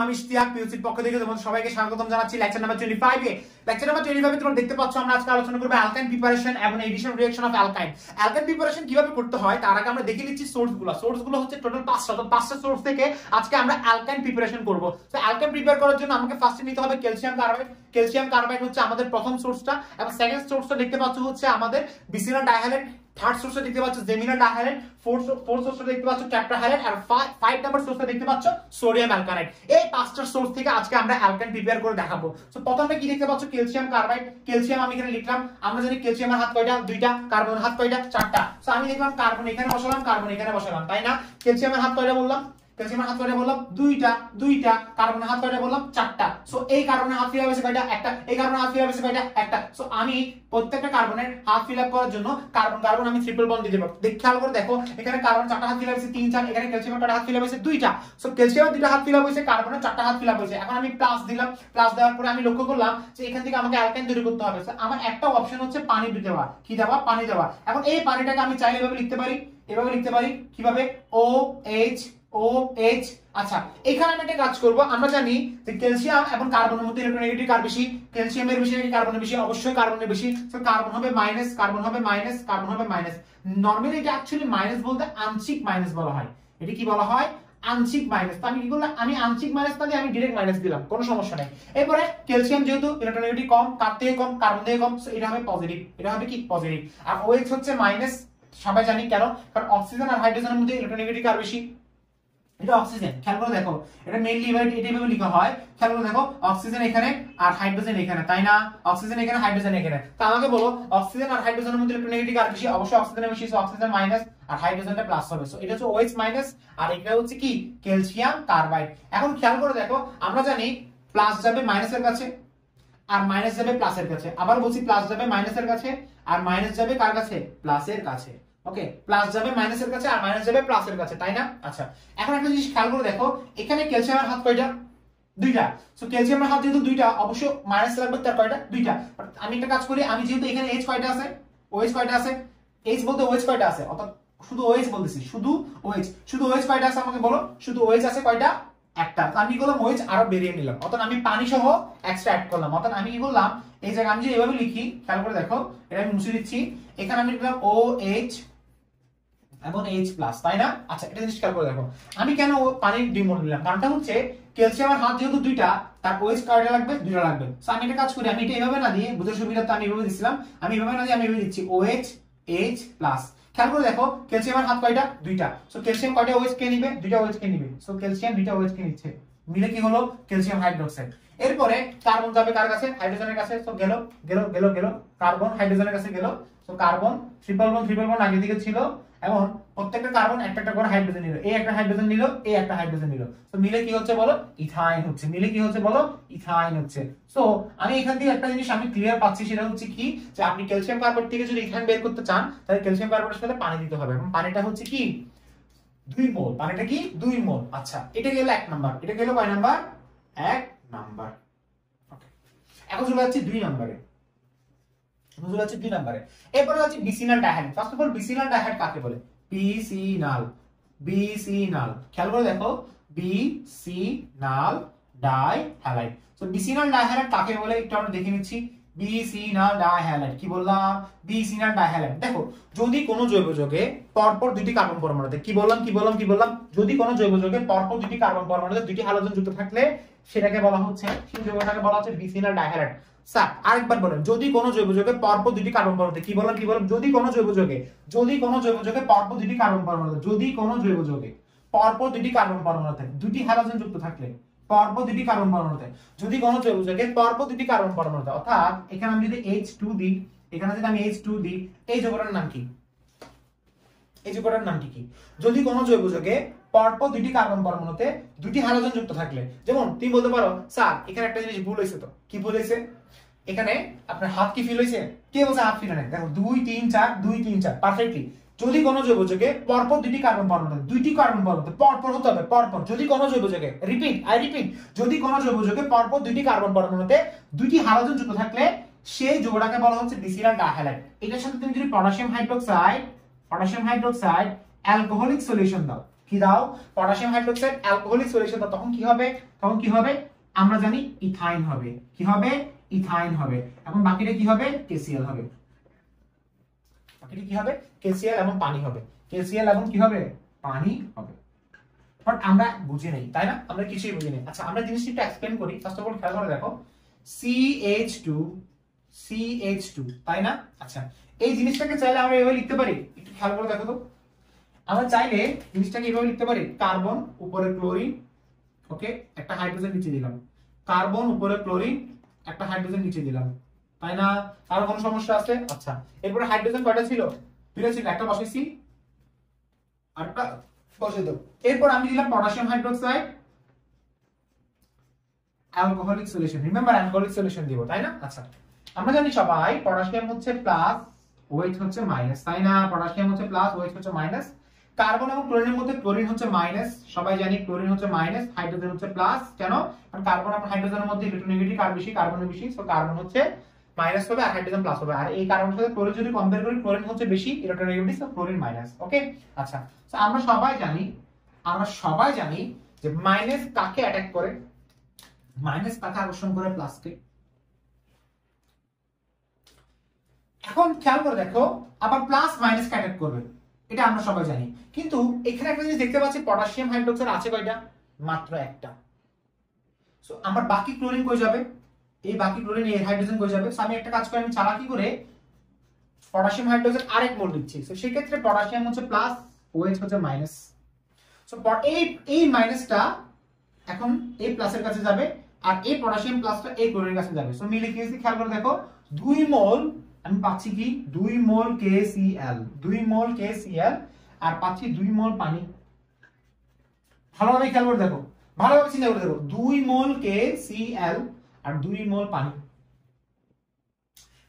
আমি ইশতিয়াক পিউসির পক্ষ থেকে তোমাদের সবাইকে স্বাগতম জানাচ্ছি লেকচার নাম্বার 25 এ। লেকচার নাম্বার 25 এ তোমরা দেখতে পাচ্ছ আমরা আজকে আলোচনা করব অ্যালকাইন প্রিপারেশন এবং addition reaction of alkyne. Alkyne preparation কিভাবে করতে হয় তার আগে আমরা দেখে নিচ্ছি সোর্সগুলো হচ্ছে টোটাল 5টা। তো 5টা সোর্স থেকে আজকে আমরা অ্যালকাইন প্রিপারেশন করব। তো অ্যালকাইন প্রিপেয়ার করার জন্য আমাকে ফার্স্টে নিতে হবে ক্যালসিয়াম কার্বাইড। ক্যালসিয়াম কার্বাইড হচ্ছে আমাদের প্রথম সোর্সটা এবং সেকেন্ড সোর্সটা দেখতে পাচ্ছ হচ্ছে আমাদের বিসিনাল ডাইহ্যালাইড। থার্ড সোর্সটা দেখতে পাচ্ছ জেমিনাল ডাইহ্যালাইড। ফোর্থ সোর্সটা দেখতে পাচ্ছ টেট্রাহ্যালাইড আর 5 নাম্বার সোর্সটা দেখতে পাচ্ছ সোডিয়াম অ্যালকানাইড। এই 5টা সোর্স থেকে আজকে আমরা অ্যালকাইন প্রিপেয়ার করে দেখাবো। সো প্রথমে কি দেখতে পাচ্ছ ক্যালসিয়াম কার্বাইড। ক্যালসিয়াম আমি এখানে লিখলাম, আমরা জানি ক্যালসিয়ামের হাত কয়টা? দুইটা। কার্বনের হাত কয়টা? চারটা। সো আমি লিখলাম কার্বন এখানে বসালাম, কার্বন এখানে বসালাম, তাই না? ক্যালসিয়ামের হাত কয়টা বললাম? ক্যালসিয়ামের হাত কয়টা বললাম? দুইটা। কার্বনের হাত কয়টা বললাম? চারটা। সো এই কার্বনের হাত ফিল আপ হয়েছে কয়টা? একটা। এই কার্বনের হাত ফিল আপ হয়েছে কয়টা? একটা। সো আমি প্রত্যেকটা কার্বনের হাত ফিল আপ করার জন্য কার্বন আমি ট্রিপল বন্ড দিতে পারবো। খেয়াল করে দেখো এখানে কার্বন চারটা হাত ফিল আপ হয়েছে, 3 4। এখানে ক্যালসিয়ামের কয়টা হাত ফিল আপ হয়েছে? দুইটা। সো ক্যালসিয়ামের দুইটা হাত ফিল আপ হয়েছে, কার্বনের চারটা হাত ফিল আপ হয়েছে। এখন আমি প্লাস দিলাম, প্লাস দেওয়ার পরে আমি লক্ষ্য করলাম যে এখান থেকে আমাকে অ্যালকাইন তৈরি করতে হবে। সো আমার একটা অপশন হচ্ছে পানি দিতে দেওয়া। কি দেওয়া? পানি দেওয়া। এখন এই পানিটাকে আমি চাইলে এভাবে লিখতে পারি, কিভাবে? OH। আচ্ছা, এখানে আমি একটা কাজ করব। আমরা জানি যে ক্যালসিয়াম এবং কার্বনের মধ্যে ইলেকট্রোনেগেটিভ কার বেশি? ক্যালসিয়ামের বেশি নাকি কার্বনের বেশি? অবশ্যই কার্বনের বেশি। সো কার্বন হবে মাইনাস, কার্বন হবে মাইনাস। নরমালি এটা অ্যাকচুয়ালি মাইনাস বলতে আংশিক মাইনাস বলা হয়। এটা কি বলা হয়? আংশিক মাইনাস। তো আমি কি করলাম? আমি আংশিক মাইনাস না দিয়ে আমি ডাইরেক্ট মাইনাস দিলাম, কোনো সমস্যা নাই। এরপরে ক্যালসিয়াম যেহেতু ইলেকট্রোনেগেটিভ কম, কার থেকে কম? কার্বন থেকে কম। সো এটা হবে পজিটিভ। এটা হবে কি? পজিটিভ। আর OH হচ্ছে মাইনাস। সবাই জানি কেন? কারণ অক্সিজেন আর হাইড্রোজেনের মধ্যে ইলেকট্রোনেগেটিভ কার বেশি? এটা অক্সিজেন। খেয়াল করে দেখো, এটা মেইনলি এটা এভাবে লেখা হয়। খেয়াল করে দেখো, অক্সিজেন এখানে আর হাইড্রোজেন এখানে, তাই না? অক্সিজেন এখানে, হাইড্রোজেন এখানে। তো আমাকে বলো অক্সিজেন আর হাইড্রোজেনের মধ্যে ইলেকট্রোনেগেটিভ কার বেশি? অবশ্যই অক্সিজেনের বেশি। সো অক্সিজেন মাইনাস আর হাইড্রোজেনটা প্লাস হবে। সো এটা হচ্ছে OH মাইনাস আর এটা হচ্ছে কি? Calcium carbide. এখন খেয়াল করে দেখো, আমরা জানি প্লাস যাবে মাইনাসের কাছে আর মাইনাস যাবে প্লাসের কাছে। আবার বলছি প্লাস যাবে মাইনাসের কাছে আর মাইনাস যাবে কার কাছে? প্লাসের কাছে। ওকে, প্লাস যাবে মাইনাসের কাছে আর মাইনাস যাবে প্লাসের কাছে, তাই না? আচ্ছা, এখন একটা জিনিস খেয়াল করে দেখো, এখানে ক্যালসিয়ামের হাত কয়টা? দুইটা। সো ক্যালসিয়ামের হাত যেহেতু দুইটা, অবশ্য মাইনাস লাগবে তার কয়টা? দুইটা। আমি একটা কাজ করি, আমি যেহেতু এখানে H কয়টা আছে? OH কয়টা আছে? H বলতে OH কয়টা আছে? অর্থাৎ শুধু OH বলতেছি, শুধু OH কয়টা আছে আমাকে বলো? শুধু OH আছে কয়টা? একটা। আমি কি করলাম? OH আরো বেরিয়ে নিলাম, অর্থাৎ আমি পানি সহ এক্সট্রা অ্যাড করলাম। অর্থাৎ আমি কি করলাম? এই জায়গায় আমি যে এভাবে লিখি, খেয়াল করে দেখো, এটা আমি মুছে দিচ্ছি। এখানে আমি লিখলাম OH এবং H প্লাস, তাই না? আচ্ছা, এটা জিনিস খেয়াল করে দেখো, আমি কেন পানির 2 মোল নিলাম? কারণটা হচ্ছে ক্যালসিয়ামের হাত যেহেতু দুইটা, তার OH কয়টা লাগবে? দুইটা লাগবে। সো আমি একটা কাজ করি, আমি এটা এভাবে না দিয়ে, বুঝার সুবিধার্থে আমি এভাবে দিছিলাম, আমি এভাবে না দিয়ে আমি এভাবে দিচ্ছি OH H প্লাস। খেয়াল করে দেখো, ক্যালসিয়ামের হাত কয়টা? দুইটা। সো ক্যালসিয়াম কয়টা OH কে নিবে? দুইটা OH কে নিবে। সো ক্যালসিয়াম দুইটা OH কে নিচ্ছে, মিলে কি হলো? Calcium hydroxide. এরপরে কার্বন যাবে কার কাছে? হাইড্রোজেনের কাছে। সো গেল, কার্বন হাইড্রোজেনের কাছে গেল। সো কার্বন ট্রিপল বন্ড আগে দিকে ছিল এবং প্রত্যেকটা কার্বন একটা একটা করে হাইড্রোজেন নিল। এই একটা হাইড্রোজেন নিল, এই একটা হাইড্রোজেন নিল। সো মিলে কি হচ্ছে বলো? ইথাইন হচ্ছে। মিলে কি হচ্ছে বলো? ইথাইন হচ্ছে। সো আমি এখান থেকে একটা জিনিস আমি ক্লিয়ার পাচ্ছি, সেটা হচ্ছে কি, যে আপনি ক্যালসিয়াম কার্বাইড থেকে যদি ইথাইন বের করতে চান, তাহলে ক্যালসিয়াম কার্বাইডের সাথে পানি দিতে হবে এবং পানিটা হচ্ছে কি? 2 মোল। পানিটা কি? 2 মোল। আচ্ছা, এটা গেল 1 নাম্বার। এটা গেল কয় নাম্বার? 1 নাম্বার। ওকে, এখন চলে যাচ্ছি 2 নাম্বারে। এরপরে হচ্ছে বিসিনাল dihalide. First of all, বিসিনাল dihalide কাকে বলে? বিসিনাল। খেয়াল করে দেখো, বিসিনাল ডাইহ্যালাইড। সো বিসিনাল ডাইহ্যালাইড কাকে বলে একটু আমরা দেখে নিচ্ছি। বিসিনাল ডাইহ্যালাইড কি বললাম? বিসিনাল ডাইহ্যালাইড। দেখো, যদি কোনো জৈব যৌগে পরপর দুটি কার্বন পরমাণুতে, কি বললাম? যদি কোনো জৈব যৌগে পরপর দুটি কার্বন পরমাণুতে দুটি হাইড্রোজেন যুক্ত থাকলে সেটাকে বলা হচ্ছে, সেই যৌগটাকে বলা হচ্ছে বিসিনাল ডাইহ্যালাইড। স্যার আরেকবার বলেন, যদি কোনো জৈব যৌগে পরপর দুটি কার্বন পরমাণুতে, কি বললাম? যদি কোনো জৈব যৌগে পরপর দুটি কার্বন পরমাণুতে, যদি কোনো জৈব যৌগে পরপর দুটি কার্বন পরমাণুতে দুটি হাইড্রোজেন যুক্ত থাকলে, পরপর দুটি কার্বন পরমাণুতে, যদি কোনো জৈব যৌগে পরপর দুটি কার্বন পরমাণুতে, অর্থাৎ এখানে আমি যদি H2 দিই, এখানে যদি আমি H2 দিই, এই যৌগটার নাম কি? যদি কোনো জৈব যৌগে পরপর দুটি কার্বন পরমাণুতে দুটি হাইড্রোজেন যুক্ত থাকলে, যেমন তুমি বলতে পারো, স্যার এখানে একটা জিনিস ভুল হয়েছে। তো কি ভুল হয়েছে? এখানে আপনার হাত কি ফিল হয়েছে? কে বলছে হাত ফিল হয়? দেখো 2 3 4 পারফেক্টলি। যদি কোনো জৈব যৌগে পরপর দুটি কার্বন পরমাণুতে পরপর হতে হবে, পরপর। যদি কোনো জৈব যৌগে, রিপিট, যদি কোনো জৈব যৌগে পরপর দুটি কার্বন পরমাণুতে দুটি হাইড্রোজেন যুক্ত থাকলে সেই যৌগটাকে বলা হচ্ছে বিসিনাল ডাইহ্যালাইড। এটার সাথে তুমি যদি পটাশিয়াম হাইড্রোক্সাইড অ্যালকোহলিক সলিউশন দাও, কি দাও, পটাশিয়াম হাইড্রোক্সাইড অ্যালকোহলিক সলিউশন দাও, তখন কি হবে আমরা জানি ইথাইন হবে। কি হবে? ইথাইন হবে। এবং বাকিটা কি হবে? কেসিএল হবে। বাকিটা কি হবে? কেসিএল এবং পানি হবে। কেসিএল এবং কি হবে? পানি হবে। বাট আমরা বুঝি নাই, তাই না? আমরা কিছুই বুঝি নাই। আচ্ছা, আমরা জিনিসটা একটু এক্সপ্লেইন করি। ফার্স্ট অফ অল খেয়াল করে দেখো, CH2 তাই না? আচ্ছা, এই জিনিসটাকে চাইলে আমরা এভাবে লিখতে পারি, একটু খেয়াল করে দেখো তো। আমরা চাইলে জিনিসটাকে এভাবে লিখতে পারি, কার্বন উপরে ক্লোরিন, ওকে, একটা হাইড্রোজেন নিচে দিলাম, কার্বন উপরে ক্লোরিন, একটা হাইড্রোজেন নিচে দিলাম, তাই না? আর কোনো সমস্যা আছে? আচ্ছা, এরপরে হাইড্রোজেন কয়টা ছিল? দুইটা ছিল, একটা বসাইছি আরেকটা বসে দাও। এরপর আমি দিলাম potassium hydroxide alcoholic solution. Remember alcoholic solution দিব, তাই না? আচ্ছা, আমরা জানি সবাই পটাশিয়াম হচ্ছে প্লাস, OH হচ্ছে মাইনাস, তাই না? পটাশিয়াম হচ্ছে প্লাস, OH হচ্ছে মাইনাস। কার্বন এবং ক্লোরিনের মধ্যে ক্লোরিন হচ্ছে মাইনাস, সবাই জানি ক্লোরিন হচ্ছে মাইনাস, হাইড্রোজেন হচ্ছে প্লাস। কেন? কারণ কার্বন এবং হাইড্রোজেনের মধ্যে ইলেকট্রোনেগেটিভ কার বেশি, কার্বনের বেশি, সো কার্বন হচ্ছে মাইনাস হবে আর হাইড্রোজেন প্লাস হবে। আর এই কার্বনের সাথে ক্লোরিন যদি কম্পেয়ার করি, ক্লোরিন হচ্ছে বেশি ইলেকট্রোনেগেটিভ, সো ক্লোরিন মাইনাস। ওকে, আচ্ছা, সো আমরা সবাই জানি যে মাইনাস কাকে অ্যাটাক করে? মাইনাস কাকে আকর্ষণ করে? প্লাসকে। এখন খেয়াল করে দেখো, আবার প্লাস মাইনাস কে অ্যাটাক করবে, এটা আমরা সবাই জানি। কিন্তু এখানে একটা জিনিস দেখতে পাচ্ছি, পটাশিয়াম হাইড্রোক্সাইড আছে কয়টা? মাত্র একটা। সো আমার বাকি ক্লোরিন কই যাবে? এই বাকি ক্লোরিন এর হাইড্রোজেন কই যাবে? সো আমি একটা কাজ করি, আমি চালাকি করে পটাশিয়াম হাইড্রোক্সাইড আরেক মোল দিচ্ছি। সো সেই ক্ষেত্রে পটাশিয়াম হচ্ছে প্লাস, OH হচ্ছে মাইনাস। সো এই মাইনাসটা এখন এই প্লাসের কাছে যাবে, আর এই পটাশিয়াম প্লাসটা এই ক্লোরিনের কাছে যাবে। সো মিলে কি হয়েছে খেয়াল করে দেখো, 2 মোল আমি পাচ্ছি কি? 2 মোল KCl, 2 মোল KCl, আর পাচ্ছি 2 মোল পানি। ভালোভাবে খেয়াল করে দেখো, ভালোভাবে চিন্তা করে দেখো, 2 মোল KCl আর 2 মোল পানি।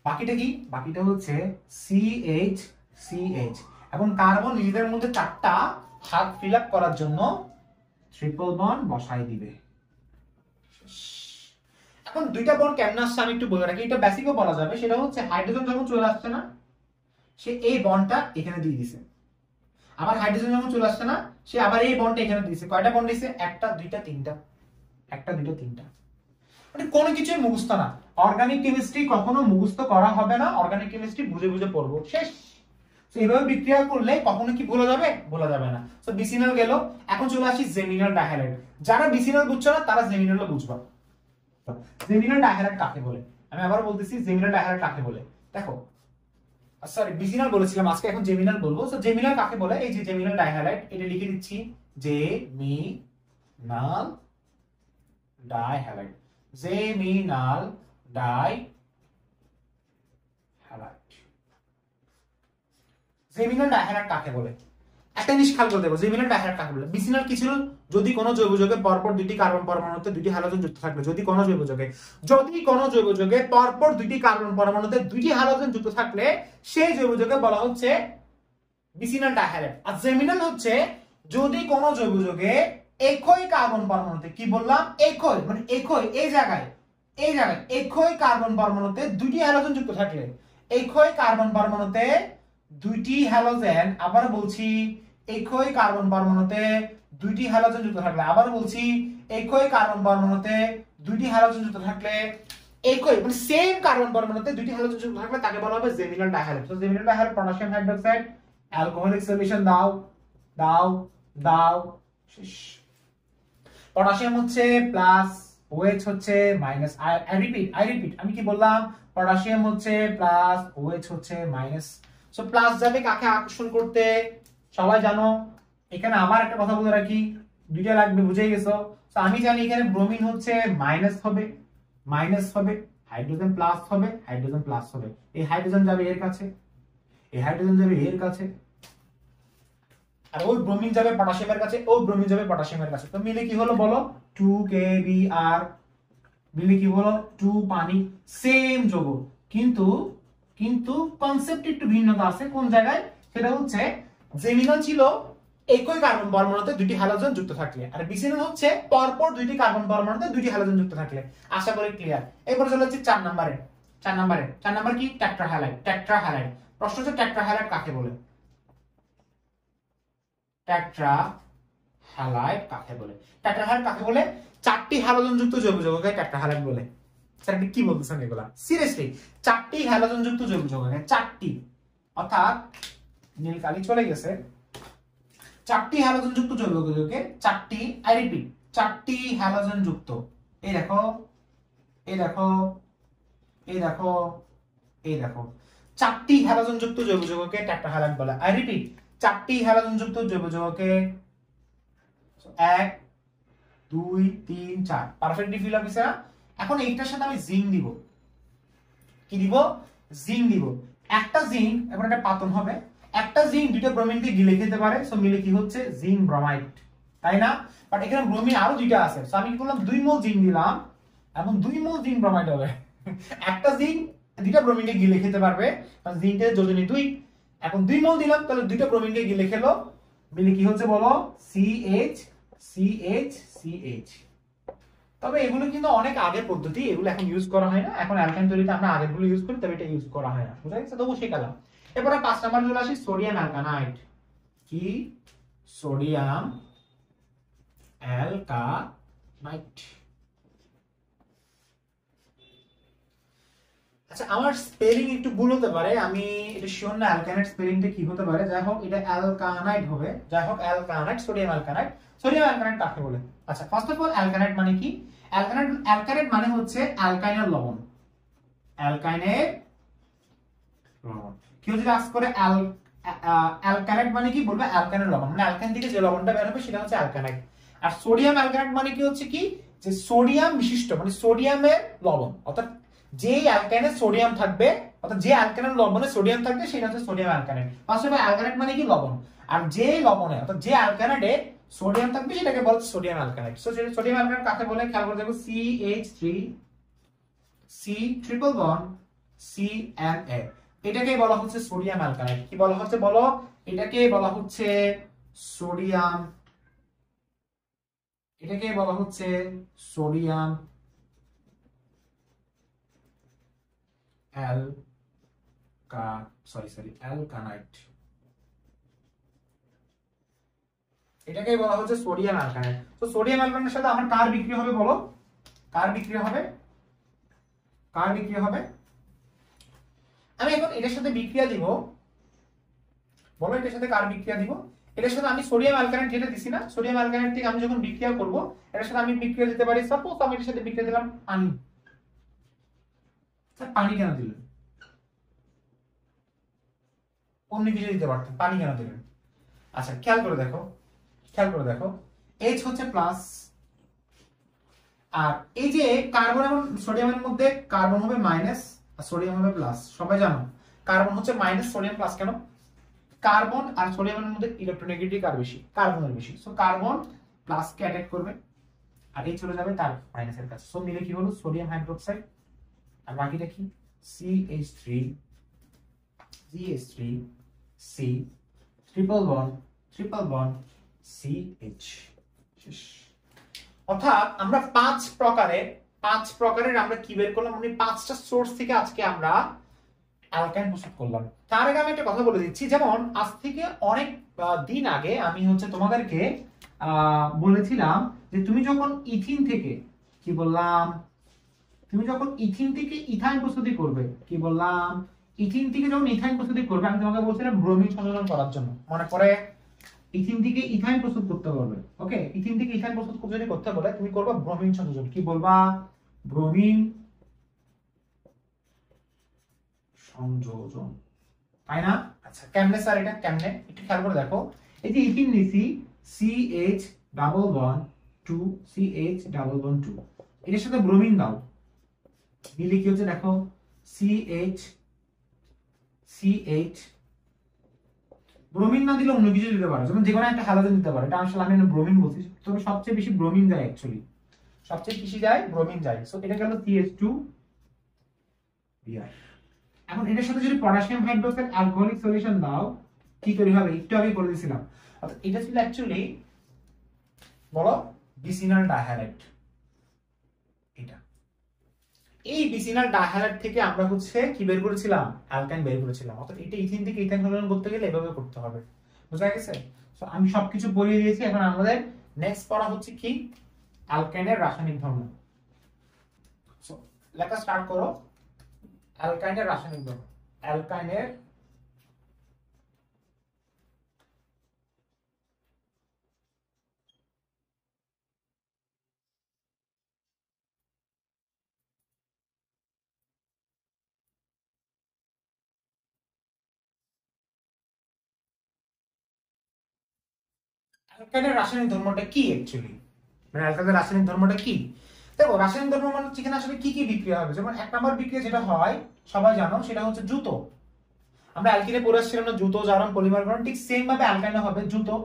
বাকিটা কি? বাকিটা হচ্ছে CH এবং কার্বন নিজেদের মধ্যে চারটা হাত ফিল আপ করার জন্য ট্রিপল বন্ড বসাই দিবে। এখন দুইটা বন্ড কেমন আসছে আমি একটু বলে রাখি, এটা বেসিকও বলা যাবে। সেটা হচ্ছে হাইড্রোজেন যখন চলে আসছে না, সে এই বন্ডটা এখানে দিয়ে দিছে। আবার হাইড্রোজেন যখন চলে আসছে না, সে আবার এই বন্ডটা এখানে দিয়েছে। কয়টা বন্ড দিয়েছে? একটা, দুইটা, তিনটা। একটা, দুইটা, তিনটা। মানে কোনো কিছুই মুখস্থ না। অর্গানিক কেমিস্ট্রি কখনো মুখস্থ করা হবে না, অর্গানিক কেমিস্ট্রি বুঝে বুঝে পড়বো, শেষ। তো এইভাবে বিক্রিয়া করলে কখনো কি ভোলা যাবে? ভোলা যাবে না। তো বিসিনাল গেল, এখন চলে আসি জেমিনাল ডাইহ্যালাইড। যারা বিসিনাল বুঝছো না, তারা জেমিনালও বুঝবা। জেমিনাল ডাইহ্যালাইড কাকে বলে? আমি আবার বলতেছি, জেমিনাল ডাইহ্যালাইড কাকে বলে? দেখো, সরি বিসিনাল বলেছিলাম, আজকে এখন জেমিনাল বলবো। সো জেমিনাল কাকে বলে? এই যে জেমিনাল ডাইহ্যালাইড, এটা লিখে দিচ্ছি, জেমিনাল ডাইহ্যালাইড, জেমিনাল ডাইহ্যালাইড। জেমিনাল ডাইহ্যালাইড কাকে বলে? একটা জিনিস খেয়াল করে দেবো, জেমিনাল ডাইহ্যালাইড কাকে বলে? বিসিনাল কি ছিল? যদি কোনো জৈব যৌগে পরপর দুইটি কার্বন পরমাণুতে দুইটি হ্যালোজেন যুক্ত থাকলে, যদি কোনো জৈব যৌগে পরপর দুইটি কার্বন পরমাণুতে দুইটি হ্যালোজেন যুক্ত থাকলে সেই জৈব যৌগে বলা হচ্ছে বিসিনাল ডাইহ্যালাইড। আর জেমিনাল হচ্ছে যদি কোনো জৈব যৌগে একই কার্বন পরমাণুতে, কি বললাম? একই, মানে একই, এই জায়গায় একই কার্বন পরমাণুতে দুইটি হ্যালোজেন যুক্ত থাকলে, একই কার্বন পরমাণুতে দুইটি হ্যালোজেন, আবার বলছি একই কার্বন পরমাণুতে দুইটি হ্যালোজেন যুক্ত থাকলে, আবার বলছি একই কার্বন পরমাণুতে দুইটি হ্যালোজেন যুক্ত থাকলে, একই মানে সেম কার্বন পরমাণুতে দুইটি হ্যালোজেন যুক্ত থাকলে তাকে বলা হবে জেমিনাল ডাইহ্যালাইড। তো জেমিনাল dihalide potassium hydroxide alcoholic solution দাও দাও দাও, শেষ। পটাশিয়াম হচ্ছে প্লাস, OH হচ্ছে মাইনাস। আই রিপিট, আমি কি বললাম? পটাশিয়াম হচ্ছে প্লাস, OH হচ্ছে মাইনাস। সো প্লাস যাবে কাকে আকর্ষণ করতে? সবাই জানো। এখানে আবার একটা কথা বলে রাখি, দুইটা লাগবে, বুঝেই গেছো। তো আমি জানি এখানে ব্রোমিন হচ্ছে মাইনাস হবে, হাইড্রোজেন প্লাস হবে, এই হাইড্রোজেন যাবে এর কাছে, এই হাইড্রোজেন যাবে এর কাছে, আর ওই ব্রোমিন যাবে পটাশিয়ামের কাছে, ও ব্রোমিন যাবে পটাশিয়ামের কাছে। তো মিলে কি হলো বলো? 2 KBr, মিলে কি হলো? 2 পানি, সেম যৌগ, কিন্তু কনসেপ্ট একটু ভিন্নতা আছে। কোন জায়গায়? সেটা হচ্ছে জেমিনাল ছিল একই কার্বন পরমাণুতে দুইটি হ্যালোজেন যুক্ত থাকলে, আর বিসিনাল হচ্ছে পরপর দুইটি কার্বন পরমাণুতে দুইটি হ্যালোজেন যুক্ত থাকলে। আশা করি ক্লিয়ার। এরপর চলে হচ্ছে 4 নম্বরে। 4 নাম্বার কি? টেট্রাহ্যালাইড। প্রশ্ন হচ্ছে টেট্রাহ্যালাইড কাকে বলে? হ্যালাইড কাকে বলে? টেট্রাহ্যালাইড কাকে বলে? চারটি হ্যালোজেন যুক্ত জৈব যৌগকে টেট্রাহ্যালাইড বলে। স্যার আপনি কি বলতেছেন এগুলা? সিরিয়াসলি, চারটি হ্যালোজেন যুক্ত জৈব যৌগকে, চারটি, অর্থাৎ নীল কালি চলে গেছে, চারটি হ্যালোজেন যুক্ত জৈব যৌগকে, চারটি, আই রিপিট, চারটি হ্যালোজেন যুক্ত, এই দেখো, এই দেখো, এই দেখো, এই দেখো, চারটি হ্যালোজেন যুক্ত জৈব যৌগকে টেট্রাহ্যালাইড বলে। আই রিপিট, চারটি হ্যালোজেন যুক্ত জৈব যৌগকে 1 2 3 4 পারফেক্টলি ফিল আপ হইছে না? এখন এইটার সাথে আমি জিঙ্ক দিব। কি দিব? জিঙ্ক দিব। একটা জিঙ্ক, এখন একটা পাতন হবে, একটা জিঙ্ক দুটো ব্রোমিনকে গিলে খেতে পারে, সো মিলে কি হচ্ছে? জিঙ্ক ব্রোমাইড, তাই না? বাট এখানে ব্রোমিন আরো দুইটা আছে, সো আমি কি করলাম? 2 মোল জিঙ্ক দিলাম, এবং 2 মোল জিঙ্ক ব্রোমাইড হবে। একটা জিঙ্ক দুইটা ব্রোমিনকে গিলে খেতে পারবে, কারণ জিঙ্কের যোজনী 2, এখন 2 মোল দিলাম, তাহলে দুইটা ব্রোমিনকে গিলে খেলো, মিলে কি হচ্ছে বলো? CH CH CH। তবে এগুলো কিন্তু অনেক আগের পদ্ধতি, এগুলো এখন ইউজ করা হয় না, এখন অ্যালকাইন তৈরিতে আমরা আগেরগুলো ইউজ করি, তবে এটা ইউজ করা হয় না, বুঝা গেছে? তবু শেখালাম। এরপরে 5 নাম্বার চলে আসি, সোডিয়াম অ্যালকানাইড। কি? সোডিয়াম অ্যালকানাইড। আচ্ছা, আমার স্পেলিং একটু ভুল হতে পারে, আমি এটা শিওর না অ্যালকানাইড স্পেলিংটা কি হতে পারে, যাই হোক এটা অ্যালকানাইড হবে, যাই হোক অ্যালকানাইড, সোডিয়াম অ্যালকানাইড। সোডিয়াম অ্যালকানাইড কাকে বলে? আচ্ছা, ফার্স্ট অফ অল অ্যালকানাইড মানে কি? অ্যালকানাইড মানে হচ্ছে অ্যালকাইনের লবণ, অ্যালকাইনের লবণ। কেউ যদি আস্ক করে অ্যালকানাইড মানে কি, বলবে অ্যালকাইনের লবণ, মানে অ্যালকাইন থেকে যে লবণটা বের হবে সেটা হচ্ছে অ্যালকানাইড। আর সোডিয়াম অ্যালকানাইড মানে কি হচ্ছে কি, যে সোডিয়াম বিশিষ্ট, মানে সোডিয়ামের লবণ, অর্থাৎ যে অ্যালকাইনে সোডিয়াম থাকবে, অর্থাৎ যে অ্যালকাইনের লবণে সোডিয়াম থাকবে সেটা হচ্ছে সোডিয়াম অ্যালকানাইড। ফার্স্ট অফ অল অ্যালকানাইড মানে কি? লবণ। আর যে লবণে, অর্থাৎ যে অ্যালকানাইডে সোডিয়াম থাকবে সেটাকে বলে সোডিয়াম অ্যালকানাইড। সো সোডিয়াম অ্যালকানাইড কাকে বলে খেয়াল করে দেখো, CH3 C triple bond CNA, এটাকে বলা হচ্ছে সোডিয়াম অ্যালকানাইড। কি বলা হচ্ছে বলো? এটাকে বলা হচ্ছে সোডিয়াম, এটাকে বলা হচ্ছে সোডিয়াম অ্যালকানাইড, এটাকে বলা হচ্ছে সোডিয়াম অ্যালকানাইড। তো সোডিয়াম অ্যালকানাইডের সাথে আমার কার বিক্রিয়া হবে বলো? কার বিক্রিয়া হবে? কার বিক্রিয়া হবে? আমি এখন এটার সাথে বিক্রিয়া দিব, বলো এটার সাথে কার বিক্রিয়া দিব? এটার সাথে আমি সোডিয়াম অ্যালকানাইড যেটা দিছি না, সোডিয়াম অ্যালকানাইড থেকে আমি যখন বিক্রিয়া করব, এটার সাথে আমি বিক্রিয়া দিতে পারি, সাপোজ আমি এটার সাথে বিক্রিয়া দিলাম পানি। স্যার পানি কেন দিলেন? অন্য কিছু দিতে পারতেন, পানি কেন দিলেন? আচ্ছা, খেয়াল করে দেখো, খেয়াল করে দেখো, H হচ্ছে প্লাস, আর এই যে কার্বন এবং সোডিয়ামের মধ্যে কার্বন হবে মাইনাস আর সোডিয়াম হবে প্লাস। সবাই জানো কার্বন হচ্ছে মাইনাস, সোডিয়াম প্লাস। কেন? কার্বন আর সোডিয়ামের মধ্যে ইলেকট্রোনেগেটিভিটি কার বেশি? কার্বনের বেশি। সো কার্বন প্লাস কে অ্যাটাক করবে আর এই চলে যাবে তার মাইনাসের কাছে। সো মিলে কি হলো? Sodium hydroxide. আর বাকিটা কি? CH3 CH3 C triple bond CH। অর্থাৎ আমরা 5 প্রকারের আমরা কি বের করলাম? মানে 5টা সোর্স থেকে আজকে আমরা অ্যালকাইন প্রস্তুত করলাম। তার আগে আমি একটা কথা বলে দিচ্ছি, যেমন আজ থেকে অনেক দিন আগে আমি হচ্ছে তোমাদেরকে বলেছিলাম যে তুমি যখন ইথিন থেকে, কি বললাম? তুমি যখন ইথিন থেকে ইথাইন প্রস্তুতি করবে, কি বললাম? ইথিন থেকে যখন ইথাইন প্রস্তুতি করবে, আমি তোমাকে বলছিলাম ব্রোমিন সংযোজন করার জন্য। মনে পড়ে? ইথিন থেকে ইথাইন প্রস্তুত করতে পারবে, ওকে? ইথিন থেকে ইথাইন প্রস্তুত যদি করতে বলে, তুমি করবে ব্রোমিন সংযোজন। কি বলবা? ব্রোমিন সংযোজন, তাই না? আচ্ছা, কেমনে স্যার এটা? কেমনে একটু খেয়াল করে দেখো। এই যে ইথিন নিছি, CH double bond 2 CH double bond 2, এর সাথে ব্রোমিন দাও, মিলে কি হচ্ছে দেখো? CH ব্রোমিন না দিলে অন্য কিছু দিতে পারো, যেমন যে কোনো একটা হ্যালোজেন দিতে পারো। এটা আসলে আমি ব্রোমিন বলছি, তবে সবচেয়ে বেশি ব্রোমিন যায়, অ্যাকচুয়ালি সবচেয়ে বেশি যায় ব্রোমিন যায়। সো এটা গেল CH2 Br। এখন এটার সাথে যদি পটাশিয়াম হাইড্রোক্সাইড অ্যালকোহলিক সলিউশন দাও, কি তৈরি হবে? একটু আগে বলে দিয়েছিলাম। অর্থাৎ এটা ছিল অ্যাকচুয়ালি, বলো, বিসিনাল ডাইহ্যালাইড। এটা এই বিসিনাল ডাইহ্যালাইড থেকে আমরা হচ্ছে কি বের করেছিলাম? অ্যালকাইন বের করেছিলাম। অর্থাৎ এটা ইথিন থেকে ইথাইন সংযোজন করতে গেলে এভাবে করতে হবে, বুঝা গেছে? সো আমি সবকিছু বলে দিয়েছি, এখন আমাদের নেক্সট পড়া হচ্ছে কি অ্যালকাইনের রাসায়নিক ধর্ম। সো লেখা স্টার্ট করো। অ্যালকাইনের রাসায়নিক ধর্ম, অ্যালকাইনের অ্যালকাইনের রাসায়নিক ধর্মটা কি অ্যাকচুয়ালি, মানে অ্যালকাইনের রাসায়নিক ধর্মটা কি? দেখো রাসায়নিক ধর্ম মানে হচ্ছে এখানে আসলে কি কি বিক্রিয়া হবে। যেমন এক নম্বর বিক্রিয়া যেটা হয় সবাই জানো, সেটা হচ্ছে জুতো। আমরা অ্যালকিনে পড়ে আসছিলাম না, জুতো জারণ পলিমারকরণ, ঠিক সেম ভাবে অ্যালকাইনে হবে জুতো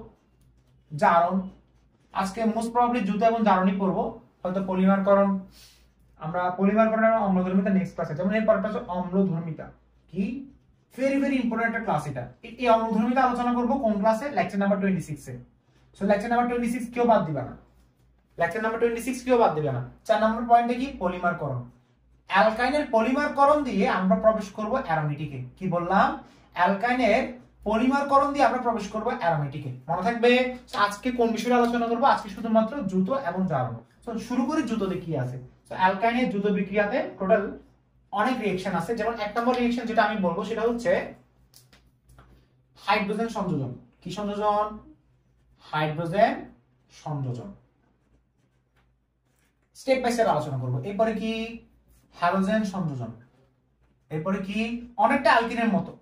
জারণ। আজকে মোস্ট প্রবাবলি জুতো এবং জারণই পড়বো, হয়তো পলিমারকরণ, আমরা পলিমারকরণ এবং অম্লধর্মিতা নেক্সট ক্লাসে। যেমন এর পরটা হচ্ছে অম্লধর্মিতা, কি ভেরি ভেরি ইম্পর্টেন্ট একটা ক্লাস এটা। এই অম্লধর্মিতা আলোচনা করব কোন ক্লাসে? লেকচার নাম্বার 26 এ। সো লেকচার নাম্বার 26 কেউ বাদ দিবা না, লেকচার নাম্বার 26 কেউ বাদ দিবে না। 4 নম্বর পয়েন্টে কি পলিমারকরণ, অ্যালকাইনের পলিমারকরণ দিয়ে আমরা প্রবেশ করব অ্যারোমেটিকে। কি বললাম? অ্যালকাইনের পলিমারকরণ দিয়ে আমরা প্রবেশ করব অ্যারোমেটিকে। মনে থাকবে আজকে কোন বিষয়ে আলোচনা করব? আজকে শুধুমাত্র জুতো এবং জারণ। তো শুরু করি জুতোতে কি আছে। তো অ্যালকাইনের জুতো বিক্রিয়াতে টোটাল অনেক রিঅ্যাকশন আছে। যেমন এক নম্বর রিঅ্যাকশন যেটা আমি বলবো সেটা হচ্ছে হাইড্রোজেন সংযোজন। কি সংযোজন? হাইড্রোজেন সংযোজন। স্টেপ বাই স্টেপ আলোচনা করব। এরপরে কি হ্যালোজেন সংযোজন। এরপরে কি অনেকটা অ্যালকিনের মতো,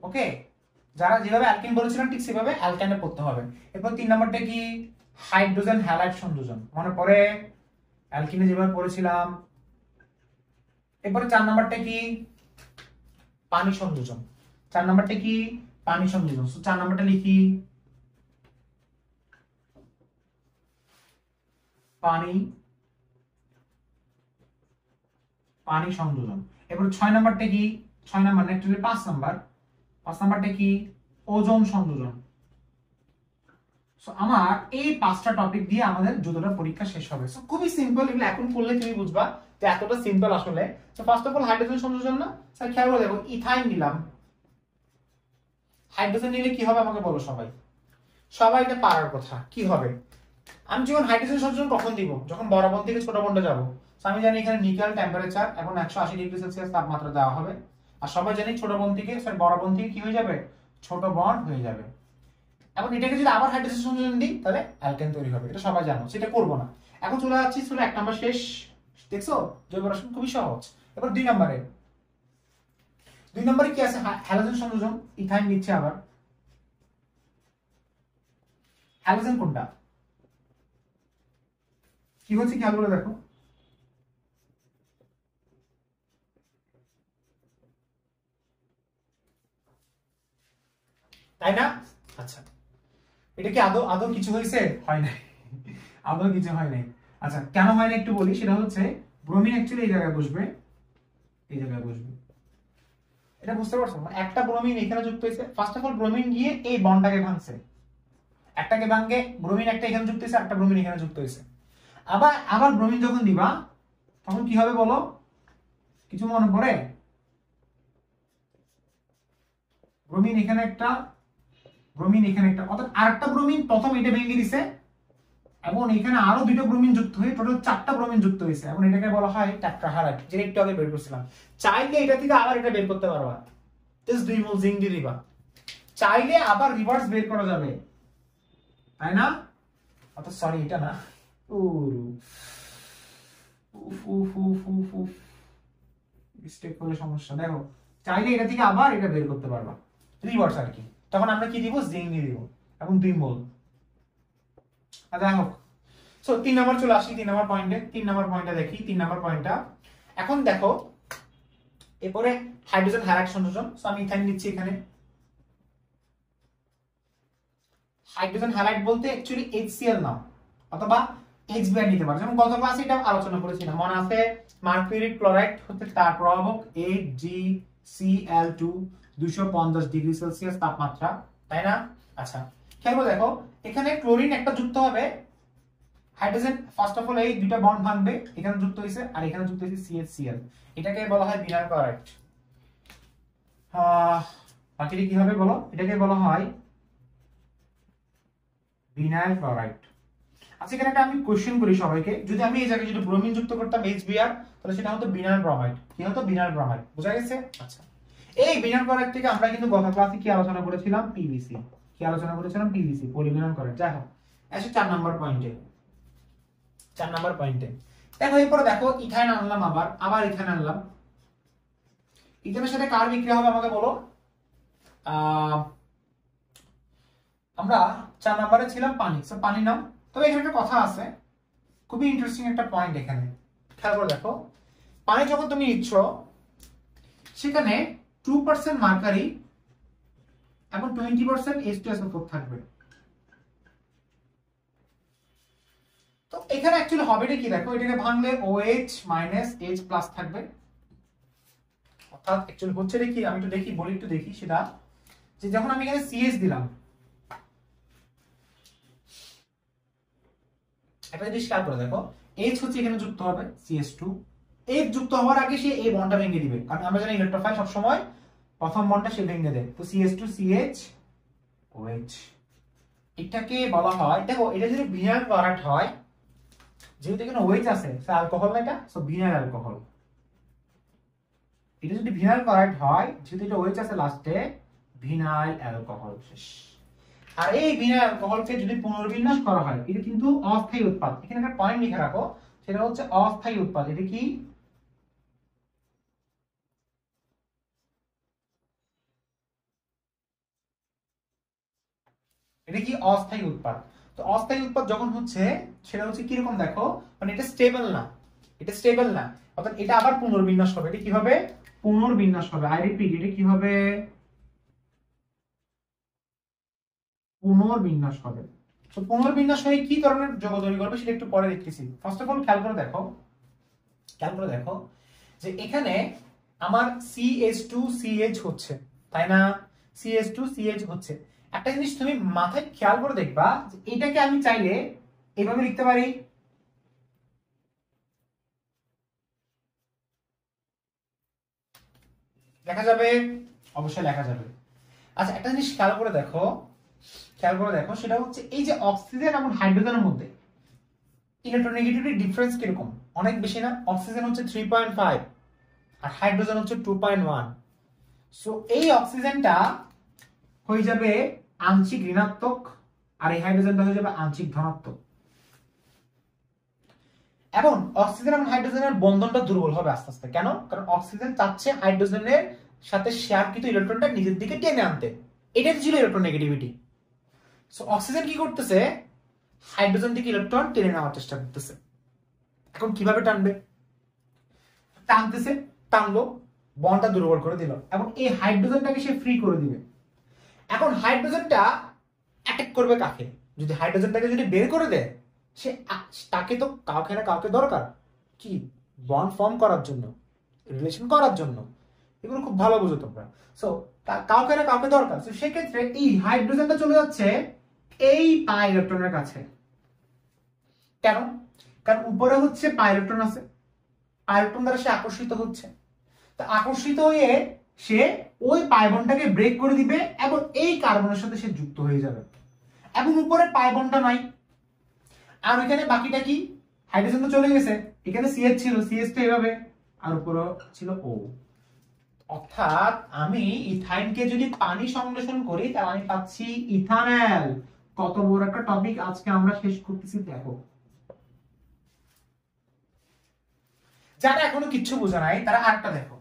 ওকে, যারা যেভাবে অ্যালকিন বলেছিলাম ঠিক সেভাবে অ্যালকাইনে পড়তে হবে। এরপর 3 নম্বরটা কি হাইড্রোজেন হ্যালাইড সংযোজন, মনে পড়ে অ্যালকিনে যেভাবে পড়েছিলাম। এরপরে 4 নম্বরটা কি পানি সংযোজন। 4 নম্বরটা কি পানি সংযোজন। সো 4 নম্বরটা লিখি পানি পানি সংযোজন। এরপর 6 নাম্বারটা কি? 6 নাম্বার না, অ্যাকচুয়ালি 5 নাম্বার। 5 নাম্বারটা কি ওজোন সংযোজন। সো আমার এই 5টা টপিক দিয়ে আমাদের জুতোটা পরীক্ষা শেষ হবে। সো খুবই সিম্পল, এগুলো এখন পড়লে তুমি বুঝবা যে এতটা সিম্পল আসলে। So first of all hydrogen সংযোজন না, স্যার খেয়াল করে দেখো ইথাইন নিলাম। হাইড্রোজেন নিলে কি হবে আমাকে বলো সবাই, সবাই এটা পারার কথা। কি হবে? আমি যখন হাইড্রোজেন সংযোজন কখন দিব? যখন বড় বন্ড থেকে ছোট বন্ডে যাব। আমি জানি এখানে নিকেল টেম্পারেচার এবং 180 ডিগ্রি সেলসিয়াস তাপমাত্রা দেওয়া হবে। আর সবাই জানি ছোট বন্ড থেকে বড় বন্ড থেকে কি হয়ে যাবে? ছোট বন্ড হয়ে যাবে। এখন এটাকে যদি আবার হাইড্রোজেন সংযোজন দিই তাহলে অ্যালকেন তৈরি হবে, এটা সবাই জানো, সেটা করব না। এখন চলে যাচ্ছি, চলে 1 নাম্বার শেষ। দেখছো জৈব রসায়ন খুবই সহজ। এবার 2 নম্বরে, 2 নম্বরে কি আছে? হ্যালোজেন সংযোজন। ইথাইন দিচ্ছে আবার। হ্যালোজেন কোনটা? কি হচ্ছে খেয়াল করে দেখো। তাই না? আচ্ছা, এটা কি আদৌ আদৌ কিছু হয়েছে? হয় নাই, আদৌ কিছু হয় নাই। আচ্ছা কেন হয় না একটু বলি। সেটা হচ্ছে ব্রোমিন অ্যাকচুয়ালি এই জায়গায় বসবে, এই জায়গায় বসবে। এটা বুঝতে পারছো? একটা ব্রোমিন এখানে যুক্ত হয়েছে। ফার্স্ট অফ অল ব্রোমিন গিয়ে এই বন্ডটাকে ভাঙছে, একটাকে ভাঙে ব্রোমিন একটা এখানে যুক্ত হয়েছে, একটা ব্রোমিন এখানে যুক্ত হয়েছে। আবার আবার ব্রোমিন যখন দিবা তখন কি হবে বলো? কিছু মনে পড়ে? ব্রোমিন এখানে একটা, ব্রোমিন এখানে একটা, অর্থাৎ আরেকটা ব্রোমিন প্রথম এটা ভেঙে দিছে এবং এখানে আরো 2টা ব্রোমিন যুক্ত হয়ে টোটাল 4টা ব্রোমিন যুক্ত হয়েছে এবং এটাকে বলা হয় টেট্রাহাইড্রাইড, যেটা একটু আগে বের করছিলাম। চাইলে এটা থেকে আবার এটা বের করতে পারবা, জাস্ট 2 মোল জিংক দিয়ে দিবা, চাইলে আবার রিভার্স বের করা যাবে, তাই না? অর্থাৎ সরি এটা না, মিস্টেক করলে সমস্যা। দেখো চাইলে এটা থেকে আবার এটা বের করতে পারবা, রিভার্স আর কি। তখন আমরা কি দিব? জিংক দিয়ে দিব এবং 2 মোল। যাই হোক, সো 3 নাম্বার চলে আসি 3 নাম্বার পয়েন্টে। 3 নাম্বার পয়েন্টটা দেখি। 3 নাম্বার পয়েন্টটা এখন দেখো, এরপরে হাইড্রোজেন হ্যালাইড সংযোজন। সো আমি ইথাইন দিচ্ছি এখানে। হাইড্রোজেন হ্যালাইড বলতে অ্যাকচুয়ালি HCl নাম অথবা HBr নিতে পারো। যেমন গত ক্লাসে এটা আলোচনা করেছিলাম, মনে আছে? মার্কুরিক ক্লোরাইড হচ্ছে তার প্রভাবক HgCl2, 250 ডিগ্রি সেলসিয়াস তাপমাত্রা, তাই না? আচ্ছা খেয়াল করে দেখো, এখানে ক্লোরিন একটা যুক্ত হবে, হাইড্রোজেন ফার্স্ট অফ অল এই 2টা বন্ড ভাঙবে, এখানে যুক্ত হয়েছে আর এখানে যুক্ত হয়েছে CHCl, এটাকে বলা হয় বিনাইল ক্লোরাইড। বাকিটা কি হবে বলো? এটাকে বলা হয় বিনাইল ক্লোরাইড। আচ্ছা এখানে একটা আমি কোশ্চেন করি সবাইকে, যদি আমি এই জায়গায় যদি ব্রোমিন যুক্ত করতাম HBr, তাহলে সেটা হতো বিনাইল ব্রোমাইড। কি হতো? বিনাইল ব্রোমাইড। বোঝা গেছে? আচ্ছা এই বিনাইল ক্লোরাইড থেকে আমরা কিন্তু গত ক্লাসে কি আলোচনা করেছিলাম? পিভিসি। কি আলোচনা করেছিলাম? PVC, polyvinyl chloride. যাই হোক, আসলে 4 নাম্বার পয়েন্টে, 4 নাম্বার পয়েন্টে দেখো, এরপরে দেখো ইথাইন আনলাম, আবার ইথাইন আনলাম। ইথাইনের সাথে কার বিক্রিয়া হবে আমাকে বলো? আমরা 4 নাম্বারে ছিলাম পানি। সো পানি নাও। তবে এখানে একটা কথা আছে, খুবই ইন্টারেস্টিং একটা পয়েন্ট এখানে খেয়াল করে দেখো। পানি যখন তুমি নিচ্ছ সেখানে 2% মার্কারি এবং 20% H2SO4 থাকবে। তো এখানে অ্যাকচুয়ালি হবেটা কি দেখো, এটাকে ভাঙলে OH H+ থাকবে। অর্থাৎ অ্যাকচুয়ালি হচ্ছে কি, আমি একটু দেখি, বলি একটু দেখি সেটা, যে যখন আমি এখানে CH দিলাম, একটা জিনিস খেয়াল করে দেখো, H হচ্ছে এখানে যুক্ত হবে CH2, H যুক্ত হওয়ার আগে সে এই বন্ডটা ভেঙে দিবে, কারণ আমরা জানি ইলেকট্রোফাইল সব সময় প্রথম বন্ডটা সে ভেঙে দেয়। তো CH2 CH OH, এটাকে বলা হয়, দেখো এটা যদি ভিনাইল ক্লোরাইড হয়, যেহেতু এখানে OH আছে, সো অ্যালকোহল না এটা, সো ভিনাইল অ্যালকোহল। এটা যদি ভিনাইল ক্লোরাইড হয়, যেহেতু এটা OH আছে লাস্টে, ভিনাইল অ্যালকোহল শেষ। আর এই ভিনাইল অ্যালকোহলকে যদি পুনর্বিন্যাস করা হয়, এটা কিন্তু অস্থায়ী উৎপাদ। এখানে একটা পয়েন্ট লিখে রাখো, সেটা হচ্ছে অস্থায়ী উৎপাদ। এটা কি? এটা কি? অস্থায়ী উৎপাদ। তো অস্থায়ী উৎপাদ যখন হচ্ছে, সেটা হচ্ছে কিরকম দেখো, মানে এটা স্টেবল না, এটা স্টেবল না, অর্থাৎ এটা আবার পুনর্বিন্যাস হবে। এটা কি হবে? পুনর্বিন্যাস হবে। আই রিপিট, এটা কি হবে? পুনর্বিন্যাস হবে। তো পুনর্বিন্যাস হয়ে কি ধরনের যৌগ তৈরি করবে সেটা একটু পরে দেখতেছি। ফার্স্ট অফ অল খেয়াল করে দেখো, খেয়াল করে দেখো যে এখানে আমার CH2CH হচ্ছে, তাই না? CH2CH হচ্ছে। একটা জিনিস তুমি মাথায় খেয়াল করে দেখবা, যে এটাকে আমি চাইলে এভাবে লিখতে পারি, লেখা যাবে, অবশ্যই লেখা যাবে। আচ্ছা একটা জিনিস খেয়াল করে দেখো, খেয়াল করে দেখো, সেটা হচ্ছে এই যে অক্সিজেন এবং হাইড্রোজেনের মধ্যে ইলেকট্রোনেগেটিভিটি ডিফারেন্স কিরকম? অনেক বেশি না? অক্সিজেন হচ্ছে 3.5 আর হাইড্রোজেন হচ্ছে 2.1। সো এই অক্সিজেনটা হয়ে যাবে আংশিক ঋণাত্মক, আর এই হাইড্রোজেনটা হয়ে যাবে আংশিক ধনাত্মক। এবং অক্সিজেন এবং হাইড্রোজেনের বন্ধনটা দুর্বল হবে আস্তে আস্তে। কেন? কারণ অক্সিজেন চাচ্ছে হাইড্রোজেনের সাথে শেয়ারকৃত ইলেকট্রনটা নিজের দিকে টেনে আনতে। এটাই ছিল ইলেকট্রোনেগেটিভিটি। সো অক্সিজেন কি করতেছে? হাইড্রোজেন থেকে ইলেকট্রন টেনে নেওয়ার চেষ্টা করতেছে। এখন কিভাবে টানবে? টানতেছে, টানলো, বন্ডটা দুর্বল করে দিল এবং এই হাইড্রোজেনটাকে সে ফ্রি করে দিবে। এখন হাইড্রোজেনটা অ্যাটাক করবে কাকে? যদি হাইড্রোজেনটাকে যদি বের করে দেয়, সে তাকে তো কাউকে না কাউকে দরকার, কি বন্ড ফর্ম করার জন্য, রিলেশন করার জন্য। এগুলো খুব ভালো বুঝো তোমরা। সো কাউকে না কাউকে দরকার। সো সেক্ষেত্রে এই হাইড্রোজেনটা চলে যাচ্ছে এই পাই ইলেকট্রনের কাছে। কেন? কারণ উপরে হচ্ছে পাই ইলেকট্রন আছে, পাই ইলেকট্রন দ্বারা সে আকর্ষিত হচ্ছে। তা আকর্ষিত হয়ে সে ওই পাই বন্ডটাকে ব্রেক করে দিবে এবং এই কার্বনের সাথে সে যুক্ত হয়ে যাবে। এবং উপরে পাই বন্ডটা নাই, আর ওইখানে বাকিটা কি? হাইড্রোজেন তো চলে গেছে, এখানে CH ছিল, CH টা এভাবে, আর উপরে ছিল O। অর্থাৎ আমি ইথাইনকে যদি পানি সংশ্লেষণ করি, তাহলে আমি পাচ্ছি ইথানল। কত বড় একটা টপিক আজকে আমরা শেষ করতেছি দেখো। যারা এখনো কিচ্ছু বোঝা নাই তারা আরেকটা দেখো,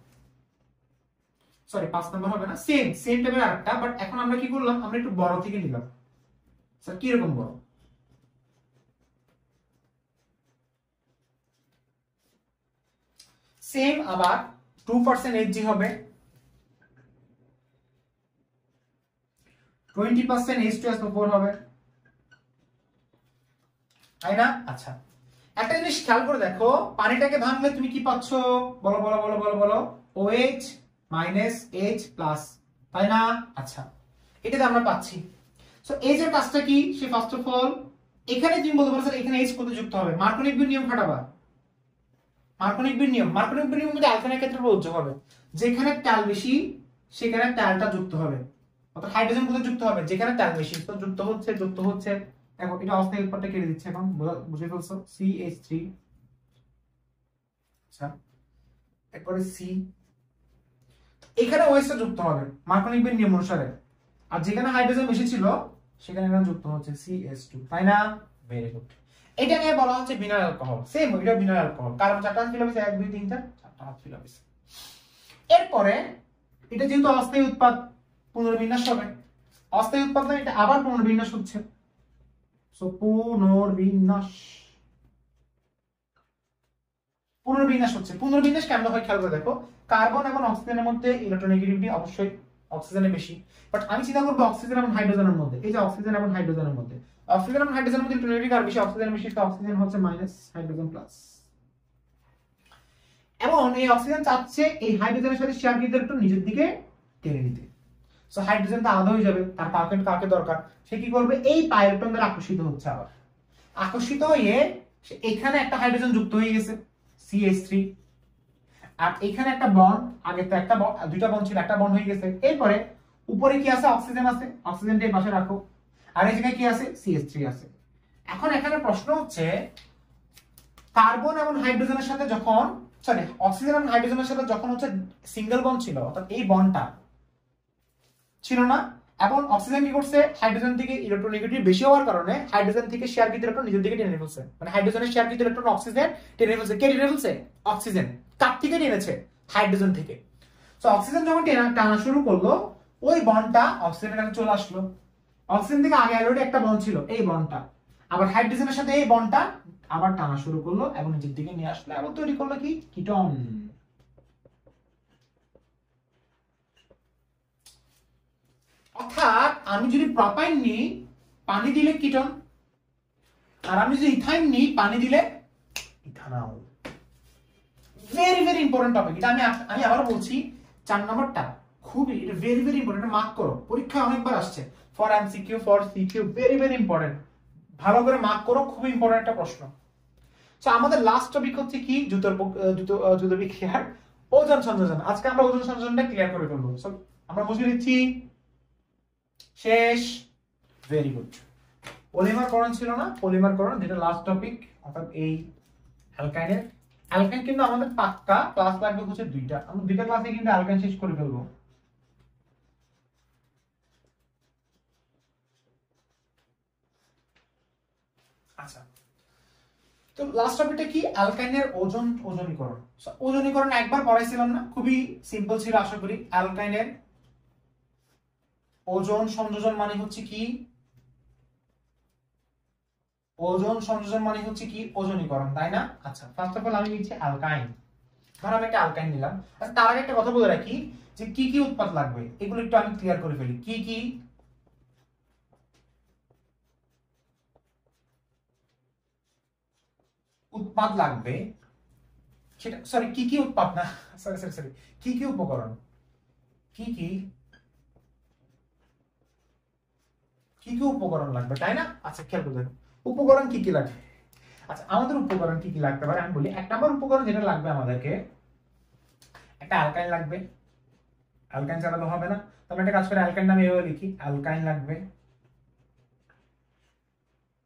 সরি 5 নাম্বার হবে না, সেম টাইপের আরেকটা, বাট এখন আমরা কি করলাম, আমরা একটু বড় থেকে নিলাম। স্যার কি রকম বড়? সেম আবার 2% Hg হবে, 20% H2SO4 হবে, তাই না? আচ্ছা একটা জিনিস খেয়াল করে দেখো, পানিটাকে ভাঙলে তুমি কি পাচ্ছ? বলো বলো বলো বলো বলো, OH H+, তাই না? আচ্ছা এটাতে আমরা পাচ্ছি। সো H এর কাজটা কি? সে ফার্স্ট অফ অল এখানে তুমি বলতে পারো স্যার এখানে H কত যুক্ত হবে? মার্কোনিক নিয়ম খাটাবা। মার্কোনিক নিয়ম মধ্যে অ্যালকেনের ক্ষেত্রে প্রযোজ্য হবে। যেখানে ট্যাল বেশি সেখানে ট্যালটা যুক্ত হবে। অর্থাৎ হাইড্রোজেন কোথায় যুক্ত হবে? যেখানে ট্যাল বেশি। তো যুক্ত হচ্ছে, এখন এটা অস্থায়ী উৎপাদটা কেটে দিচ্ছে, এখন বুঝে ফেলছো CH3, আচ্ছা এরপরে C, এখানে OH টা যুক্ত হবে মার্কোনিকের নিয়ম অনুসারে, আর যেখানে হাইড্রোজেন বেশি ছিল সেখানে এখানে যুক্ত হচ্ছে CH2, তাই না? Very good. এটাকে বলা হচ্ছে বিনাইল অ্যালকোহল, সেম এটা বিনাইল অ্যালকোহল, কার্বন 4টা ফিল হবে, 1 2 3 4 4টা হাত ফিল হবে। এরপরে এটা যেহেতু অস্থায়ী উৎপাদ পুনর্বিন্যাস হবে, অস্থায়ী উৎপাদ না, এটা আবার পুনর্বিন্যাস হচ্ছে, সো পুনর্বিন্যাস হচ্ছে। পুনর্বিন্যাস কেমন হয় খেয়াল করে দেখো, কার্বন এবং অক্সিজেনের মধ্যে ইলেকট্রোনেগেটিভিটি অবশ্যই অক্সিজেনের বেশি, বাট আমি চিন্তা করব অক্সিজেন এবং হাইড্রোজেনের মধ্যে, এই যে অক্সিজেন এবং হাইড্রোজেনের মধ্যে, অক্সিজেন এবং হাইড্রোজেনের মধ্যে ইলেকট্রোনেগেটিভিটি আর বেশি, অক্সিজেন বেশি, তো অক্সিজেন হচ্ছে মাইনাস, হাইড্রোজেন প্লাস। এবং এই অক্সিজেন চাচ্ছে এই হাইড্রোজেনের সাথে শেয়ার কৃত ইলেকট্রন নিজের দিকে টেনে নিতে, সো হাইড্রোজেন তো আলাদা হয়ে যাবে, তার কাকে দরকার, সে কি করবে, এই পাই ইলেকট্রন দ্বারা আকর্ষিত হচ্ছে, আবার আকর্ষিত হয়ে এখানে একটা হাইড্রোজেন যুক্ত হয়ে গেছে CH3, আর এখানে একটা বন্ড, আগে তো একটা দুইটা বন্ড ছিল, একটা বন্ড হয়ে গেছে। এরপরে উপরে কি আছে, অক্সিজেন আছে, অক্সিজেনটা এই পাশে রাখো, আর এই জায়গায় কি আছে, CH3 আছে। এখন এখানে প্রশ্ন হচ্ছে কার্বন এবং হাইড্রোজেনের সাথে যখন, সরি অক্সিজেন এবং হাইড্রোজেনের সাথে যখন হচ্ছে সিঙ্গেল বন্ড ছিল, অর্থাৎ এই বন্ডটা ছিল না, এবং অক্সিজেন কি করছে, হাইড্রোজেন থেকে ইলেকট্রোনেগেটিভ বেশি হওয়ার কারণে হাইড্রোজেন থেকে শেয়ারকৃত ইলেকট্রন নিজের দিকে টেনে ফেলছে, মানে হাইড্রোজেনের শেয়ারকৃত ইলেকট্রন অক্সিজেন টেনে ফেলছে। কে টেনে ফেলছে? অক্সিজেন। কার থেকে টেনেছে? হাইড্রোজেন থেকে। সো অক্সিজেন যখন টানা শুরু করলো, ওই বন্ডটা অক্সিজেনের কাছে চলে আসলো, অক্সিজেন থেকে আগে অলরেডি একটা বন্ড ছিল, এই বন্ডটা আবার হাইড্রোজেনের সাথে এই বন্ডটা আবার টানা শুরু করলো এবং নিজের দিকে নিয়ে আসলো, এবং তৈরি করলো কি, কিটোন। অর্থাৎ আমি যদি প্রপাইন নিই, পানি দিলে কিটোন, আর আমি যদি ইথাইন নিই, পানি দিলে ethanol. Very very important topic এটা। আমি আবার বলছি, 4 নম্বরটা খুবই, এটা ভেরি ভেরি ইম্পর্টেন্ট, মার্ক করো, পরীক্ষায় অনেকবার আসছে, for MCQ for CQ, very very important, ভালো করে মার্ক করো, খুব ইম্পর্টেন্ট একটা প্রশ্ন। সো আমাদের লাস্ট টপিক হচ্ছে কি, জুতো বিক্রিয়ার ওজন সংযোজন। আজকে আমরা ওজন সংযোজনটা ক্লিয়ার করে ফেলবো। সো আমরা বুঝে নিচ্ছি, শেষ। Very good. পলিমারকরণ ছিল না, পলিমারকরণ যেটা লাস্ট টপিক, অর্থাৎ এই অ্যালকাইনের। অ্যালকাইন কিন্তু আমাদের পাক্কা ক্লাস লাগবে হচ্ছে 2টা, আমরা 2টা ক্লাসে কিন্তু অ্যালকাইন শেষ করে ফেলবো। আচ্ছা, তো লাস্ট টপিকটা কি, অ্যালকাইনের ওজনীকরণ। ওজনীকরণ একবার পড়াইছিলাম না, খুবই সিম্পল ছিল আশা করি। অ্যালকাইনের ওজন সংযোজন মানে হচ্ছে কি, ওজন সংযোজন মানে হচ্ছে কি, ওজনীকরণ, তাই না? আচ্ছা, ফার্স্ট অফ অল আমি নিচ্ছি অ্যালকাইন। ধর আমি একটা অ্যালকাইন নিলাম। আচ্ছা, তার আগে একটা কথা বলে রাখি যে কি কি উৎপাদ লাগবে, এগুলো একটু আমি ক্লিয়ার করে ফেলি। কি কি উৎপাদ লাগবে সেটা, সরি কি কি উৎপাদ না, সরি কি কি উপকরণ, কি কি উপকরণ লাগবে, তাই না? আচ্ছা, খেয়াল করে দেখো উপকরণ কি কি লাগবে। আচ্ছা, আমাদের উপকরণ কি কি লাগতে পারে আমি বলি। 1 নম্বর উপকরণ যেটা লাগবে আমাদেরকে, একটা অ্যালকাইন লাগবে। অ্যালকাইন ছাড়া তো হবে না, তো আমি একটা কাজ করে অ্যালকাইন নামে এভাবে লিখি, অ্যালকাইন লাগবে।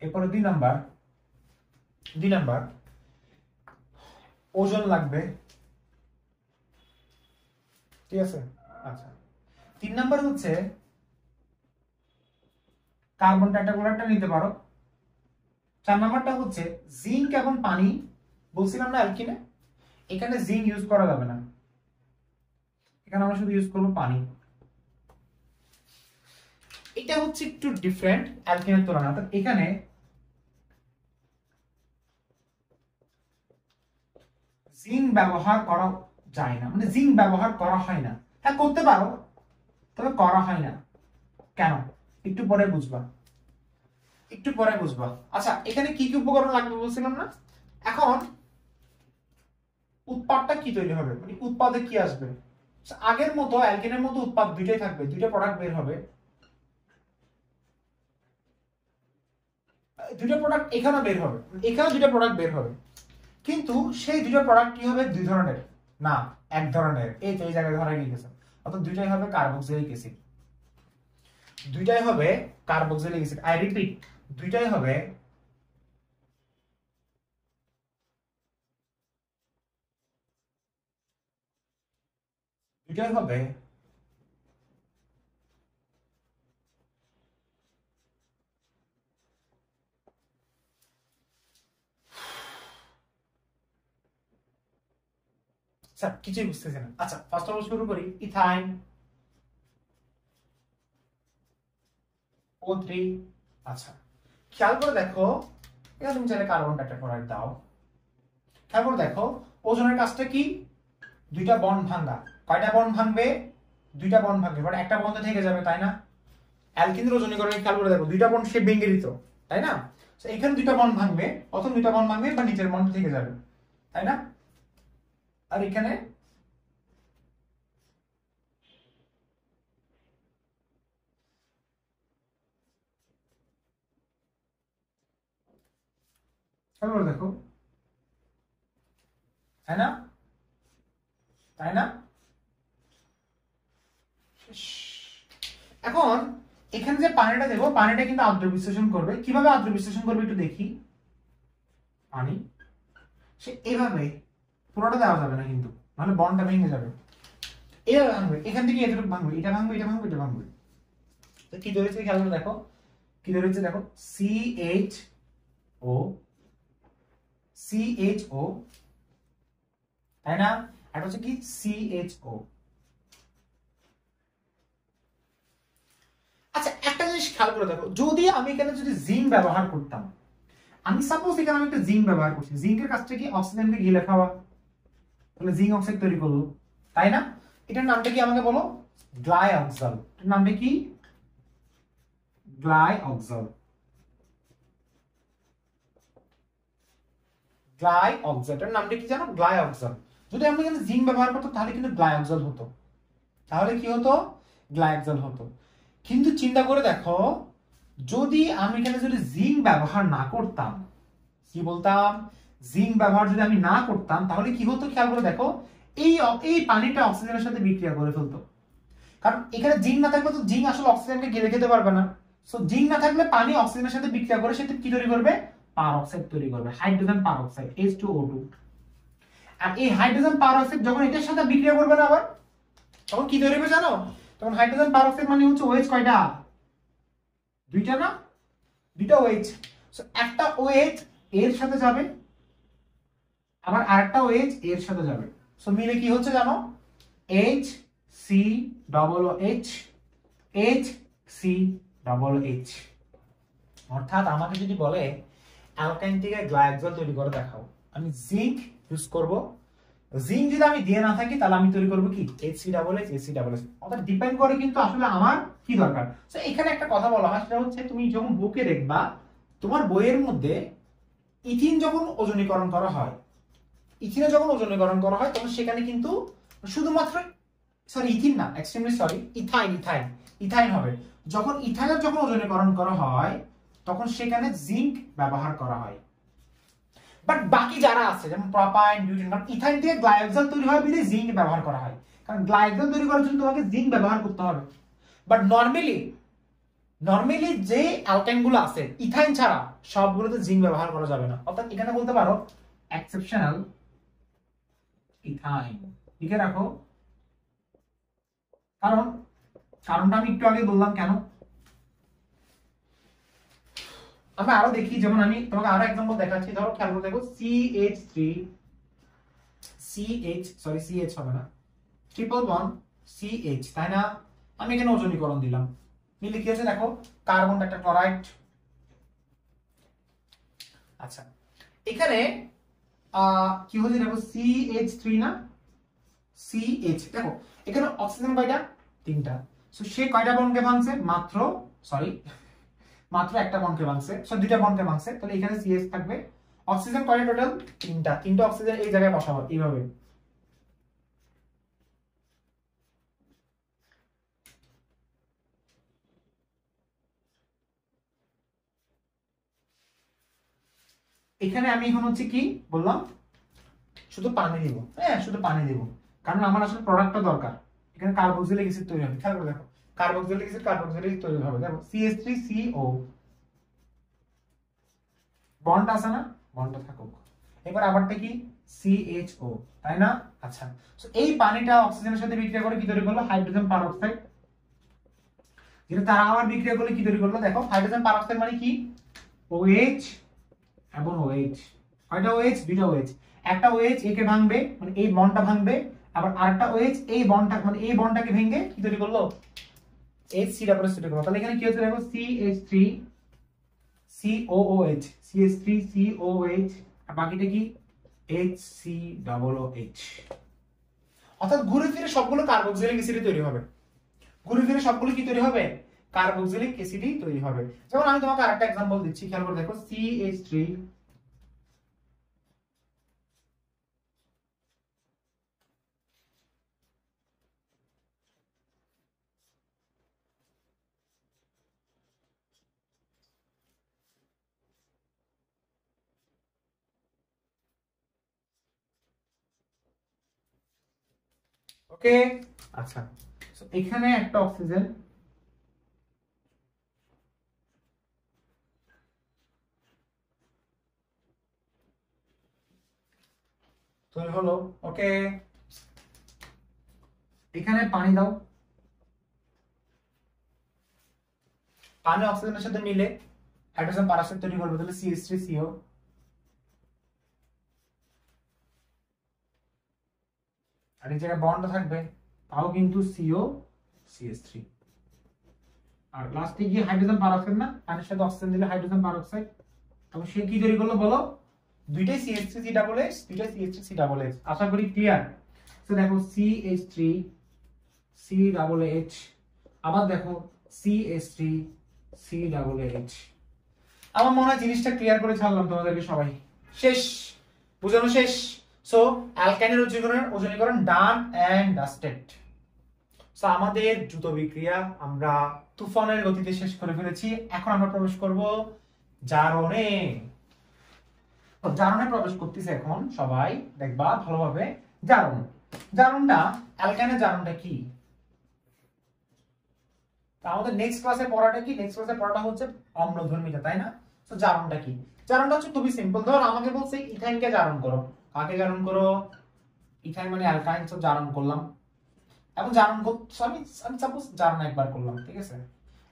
এরপরে 2 নাম্বার ওজন লাগবে, ঠিক আছে? আচ্ছা, 3 নাম্বার হচ্ছে কার্বন টেট্রাক্লোরাইডটা নিতে পারো। 4 নাম্বারটা হচ্ছে জিঙ্ক এবং পানি। বলছিলাম না অ্যালকিনে এখানে জিঙ্ক ইউজ করা যাবে না, এখানে আমরা শুধু ইউজ করব পানি। এটা হচ্ছে একটু ডিফারেন্ট অ্যালকিনের তুলনায়, অর্থাৎ এখানে জিঙ্ক ব্যবহার করা যায় না, মানে জিঙ্ক ব্যবহার করা হয় না। হ্যাঁ, করতে পারো, তবে করা হয় না। কেন? একটু পরে বুঝবা, আচ্ছা, এখানে কি কি উপকরণ লাগবে বলছিলাম না। এখন উৎপাদটা কি তৈরি হবে, মানে উৎপাদে কি আসবে। আগের মতো অ্যালকিনের মতো উৎপাদ 2টাই থাকবে, 2টা প্রোডাক্ট বের হবে। 2টা প্রোডাক্ট এখানে বের হবে, এখানে 2টা প্রোডাক্ট বের হবে, কিন্তু সেই 2টা প্রোডাক্ট কি হবে, 2 ধরনের না, 1 ধরনের। এই তো এই জায়গায় ধরা গিয়েছে, অর্থাৎ 2টাই হবে কার্বক্সিলিক অ্যাসিড, 2টাই হবে কার্বক্সিলিক অ্যাসিড। আই রিপিট, দুইটাই হবে দুইটাই হবে স্যার কিছুই বুঝতেছি না। আচ্ছা ফার্স্ট অফ অল শুরু করি। Ethyne O3। আচ্ছা খেয়াল করে দেখো, এটা তুমি চাইলে কার্বন টেট্রাক্লোরাইড দাও। খেয়াল করে দেখো ওজনের কাজটা কি? দুইটা বন্ড ভাঙা। কয়টা বন্ড ভাঙবে? দুইটা বন্ড ভাঙবে, বাট একটা বন্ধ থেকে যাবে, তাই না? অ্যালকিনের ওজনীকরণে খেয়াল করে দেখো দুইটা বন্ড সে ভেঙে দিত, তাই না? তো এখানে দুইটা বন্ড ভাঙবে, অথবা দুইটা বন্ড ভাঙবে বা নিচের বন্ড থেকে যাবে, তাই না? আর এখানে খেয়াল করে দেখো, তাই না? তাই না? এখন এখানে যে পানিটা দেবো, পানিটা কিন্তু আদ্র বিশ্লেষণ করবে। কিভাবে আদ্র বিশ্লেষণ করবে একটু দেখি। পানি সে এভাবে পুরোটা দেওয়া যাবে না কিন্তু, মানে বন্ডটা ভেঙে যাবে। এভাবে ভাঙবে, এখান থেকে এতটুকু ভাঙবে, এটা ভাঙবে, এটা ভাঙবে, এটা ভাঙবে। তো কি ধরেছে খেয়াল করে দেখো, কি ধরেছে দেখো, CHO CHO, তাই না? এটা হচ্ছে কি CHO। আচ্ছা একটা জিনিস খেয়াল করে দেখো, যদি আমি এখানে যদি জিঙ্ক ব্যবহার করতাম, আমি সাপোজ এখানে আমি একটা জিঙ্ক ব্যবহার করছি, জিঙ্কের কাজটা কি অক্সিজেনকে গিলে খাওয়া, তাহলে জিঙ্ক অক্সাইড তৈরি করলো, তাই না? এটার নামটা কি আমাকে বলো? গ্লাইঅক্সাল। এটার নামটা কি? গ্লাইঅক্সাল। গ্লাইঅক্সাল এটার নামটা কি জানো? গ্লাইঅক্সাল। যদি আমি এখানে জিঙ্ক ব্যবহার করতাম তাহলে কিন্তু গ্লাইঅক্সাল হতো। তাহলে কি হতো? গ্লাইঅক্সাল হতো। কিন্তু চিন্তা করে দেখো, যদি আমি এখানে যদি জিঙ্ক ব্যবহার না করতাম, কি বলতাম? জিঙ্ক ব্যবহার যদি আমি না করতাম তাহলে কি হতো খেয়াল করে দেখো, এই পানিটা অক্সিজেনের সাথে বিক্রিয়া করে ফেলতো। কারণ এখানে জিঙ্ক না থাকলে তো জিঙ্ক আসলে অক্সিজেনকে গিলে খেতে পারবে না। সো জিঙ্ক না থাকলে পানি অক্সিজেনের সাথে বিক্রিয়া করে সেটা কি তৈরি করবে? পারঅক্সাইড তৈরি করবে, হাইড্রোজেন পারঅক্সাইড H2O2। আর এই হাইড্রোজেন পারঅক্সাইড যখন এটার সাথে বিক্রিয়া করবে না আবার, তখন কি তৈরি হবে জানো? তখন হাইড্রোজেন পারঅক্সাইড মানে হচ্ছে OH কয়টা? দুইটা না? দুইটা OH। সো একটা OH এর সাথে যাবে, আবার আরেকটা OH এর সাথে যাবে। সো মিলে কি হচ্ছে জানো? HCOOH HCOOH। অর্থাৎ আমাকে যদি বলে অ্যালকাইন থেকে গ্লাইকোজেল তৈরি করে দেখাও, আমি জিঙ্ক ইউজ করব। জিঙ্ক যদি আমি দিয়ে না থাকি তাহলে আমি তৈরি করব কি? HCOOH HCOOH। অর্থাৎ ডিপেন্ড করে কিন্তু আসলে আমার কি দরকার। সো এখানে একটা কথা বলা হয়, সেটা হচ্ছে তুমি যখন বুকে দেখবা, তোমার বইয়ের মধ্যে ইথিন যখন ওজনীকরণ করা হয়, ইথিনে যখন ওজনীকরণ করা হয় তখন সেখানে কিন্তু শুধুমাত্র, সরি ইথিন না, extremely sorry, ethyne ethyne ethyne হবে। যখন ইথাইনের যখন ওজনীকরণ করা হয় তখন সেখানে জিঙ্ক ব্যবহার করা হয়। বাট বাকি যারা আছে যেমন প্রোপাইন, বিউটেন, কারণ ইথাইন থেকে গ্লাইকোজেল তৈরি হয় বিধায় জিঙ্ক ব্যবহার করা হয়, কারণ গ্লাইকোজেল তৈরি করার জন্য তোমাকে জিঙ্ক ব্যবহার করতে হবে। বাট নরমালি যে অ্যালকাইন গুলো আছে ইথাইন ছাড়া সবগুলোতে জিঙ্ক ব্যবহার করা যাবে না। অর্থাৎ এখানে বলতে পারো এক্সেপশনাল ইথাইন লিখে রাখো। কারণটা আমি একটু আগে বললাম কেন। আমরা আরো দেখি, যেমন আমি তোমাকে আরো एग्जांपल দেখাচ্ছি। ধরো খেয়াল করে দেখো CH হবে না, ট্রিপল বন্ড CH, তাই না? আমি এখানে ওজনীকরণ দিলাম, মিলে কি হচ্ছে দেখো, কার্বন টেট্রাক্লোরাইড। আচ্ছা এখানে কি হচ্ছে দেখো, CH3 না, CH। দেখো এখানে অক্সিজেন কয়টা? তিনটা। সো সে কয়টা বন্ডকে ভাঙছে? মাত্র একটা বন্ডকে ভাঙছে, সো দুইটা বন্ডকে ভাঙছে, তাহলে এখানে CH থাকবে। অক্সিজেন কয়টা টোটাল? তিনটা অক্সিজেন এই জায়গায় বসাবো এইভাবে। এখানে আমি এখন হচ্ছে কি বললাম, শুধু পানি দিব। হ্যাঁ শুধু পানি দিব, কারণ আমার আসলে প্রোডাক্টটা দরকার। এখানে কার্বক্সিলিক অ্যাসিড তৈরি হবে, খেয়াল করে দেখো, কার্বক্সিলিক অ্যাসিড তৈরি হবে। দেখো CH3CO, বন্ড আছে না, বন্ডটা থাকুক। এবার আবারটা কি CHO, তাই না? আচ্ছা, সো এই পানিটা অক্সিজেনের সাথে বিক্রিয়া করে কি তৈরি করলো? Hydrogen peroxide. যেটা তারা আবার বিক্রিয়া করলে কি তৈরি করলো? দেখো হাইড্রোজেন পারঅক্সাইড মানে কি? OH এবং OH। কয়টা OH? দুইটা OH। একটা OH একে ভাঙবে মানে এই বন্ডটা ভাঙবে, আবার আরেকটা OH এই বন্ডটা মানে এই বন্ডটাকে ভেঙে কি তৈরি করলো? HCOOH তৈরি করলো। তাহলে এখানে কি হচ্ছে দেখো CH3COOH, CH3COOH, আর বাকিটা কি HCOOH। অর্থাৎ ঘুরে ফিরে সবগুলো কার্বক্সিলিক অ্যাসিড তৈরি হবে। ঘুরে ফিরে সবগুলো কি তৈরি হবে? কার্বক্সিলিক অ্যাসিডই তৈরি হবে। যেমন আমি তোমাকে আরেকটা एग्जांपल দিচ্ছি, খেয়াল করে দেখো CH3 ওকে। আচ্ছা, সো এখানে একটা অক্সিজেন তৈরি হলো। ওকে, এখানে পানি দাও, পানি অক্সিজেনের সাথে মিলে হাইড্রোজেন পারঅক্সাইড তৈরি করবে, তাহলে CH3CO। আর এই জায়গায় বন্ড থাকবে, তাও কিন্তু CO CH3। আর লাস্টে গিয়ে হাইড্রোজেন পারঅক্সাইড না, পানির সাথে অক্সিজেন দিলে হাইড্রোজেন পারঅক্সাইড, এবং সে কি তৈরি করলো বলো? দুইটাই CH3COOH, দুইটাই CH3COOH। আশা করি ক্লিয়ার। তো দেখো CH3COOH, আবার দেখো CH3COOH। আমার মনে হয় জিনিসটা ক্লিয়ার করে ছাড়লাম তোমাদেরকে সবাই। শেষ, বুঝানো শেষ। সো অ্যালকাইনের ওজনীকরণ ডান এন্ড ডাস্টেড। সো আমাদের দ্রুত বিক্রিয়া আমরা তুফানের গতিতে শেষ করে ফেলেছি। এখন আমরা প্রবেশ করব জারণে। জারণে প্রবেশ করতেছে এখন, সবাই দেখবা ভালোভাবে। জারণটা অ্যালকাইনের জারণটা কি? আমাদের নেক্সট ক্লাসে পড়াটা কি? নেক্সট ক্লাসে পড়াটা হচ্ছে অম্লধর্মিতা, তাই না? তো জারণটা কি? জারণটা হচ্ছে খুবই সিম্পল। ধর আমাকে বলছে ইথাইনকে জারণ করো। কাকে জারণ করো? ইথাইন মানে অ্যালকাইন, সব জারণ করলাম। এবং জারণ আমি সাপোজ জারণ একবার করলাম, ঠিক আছে?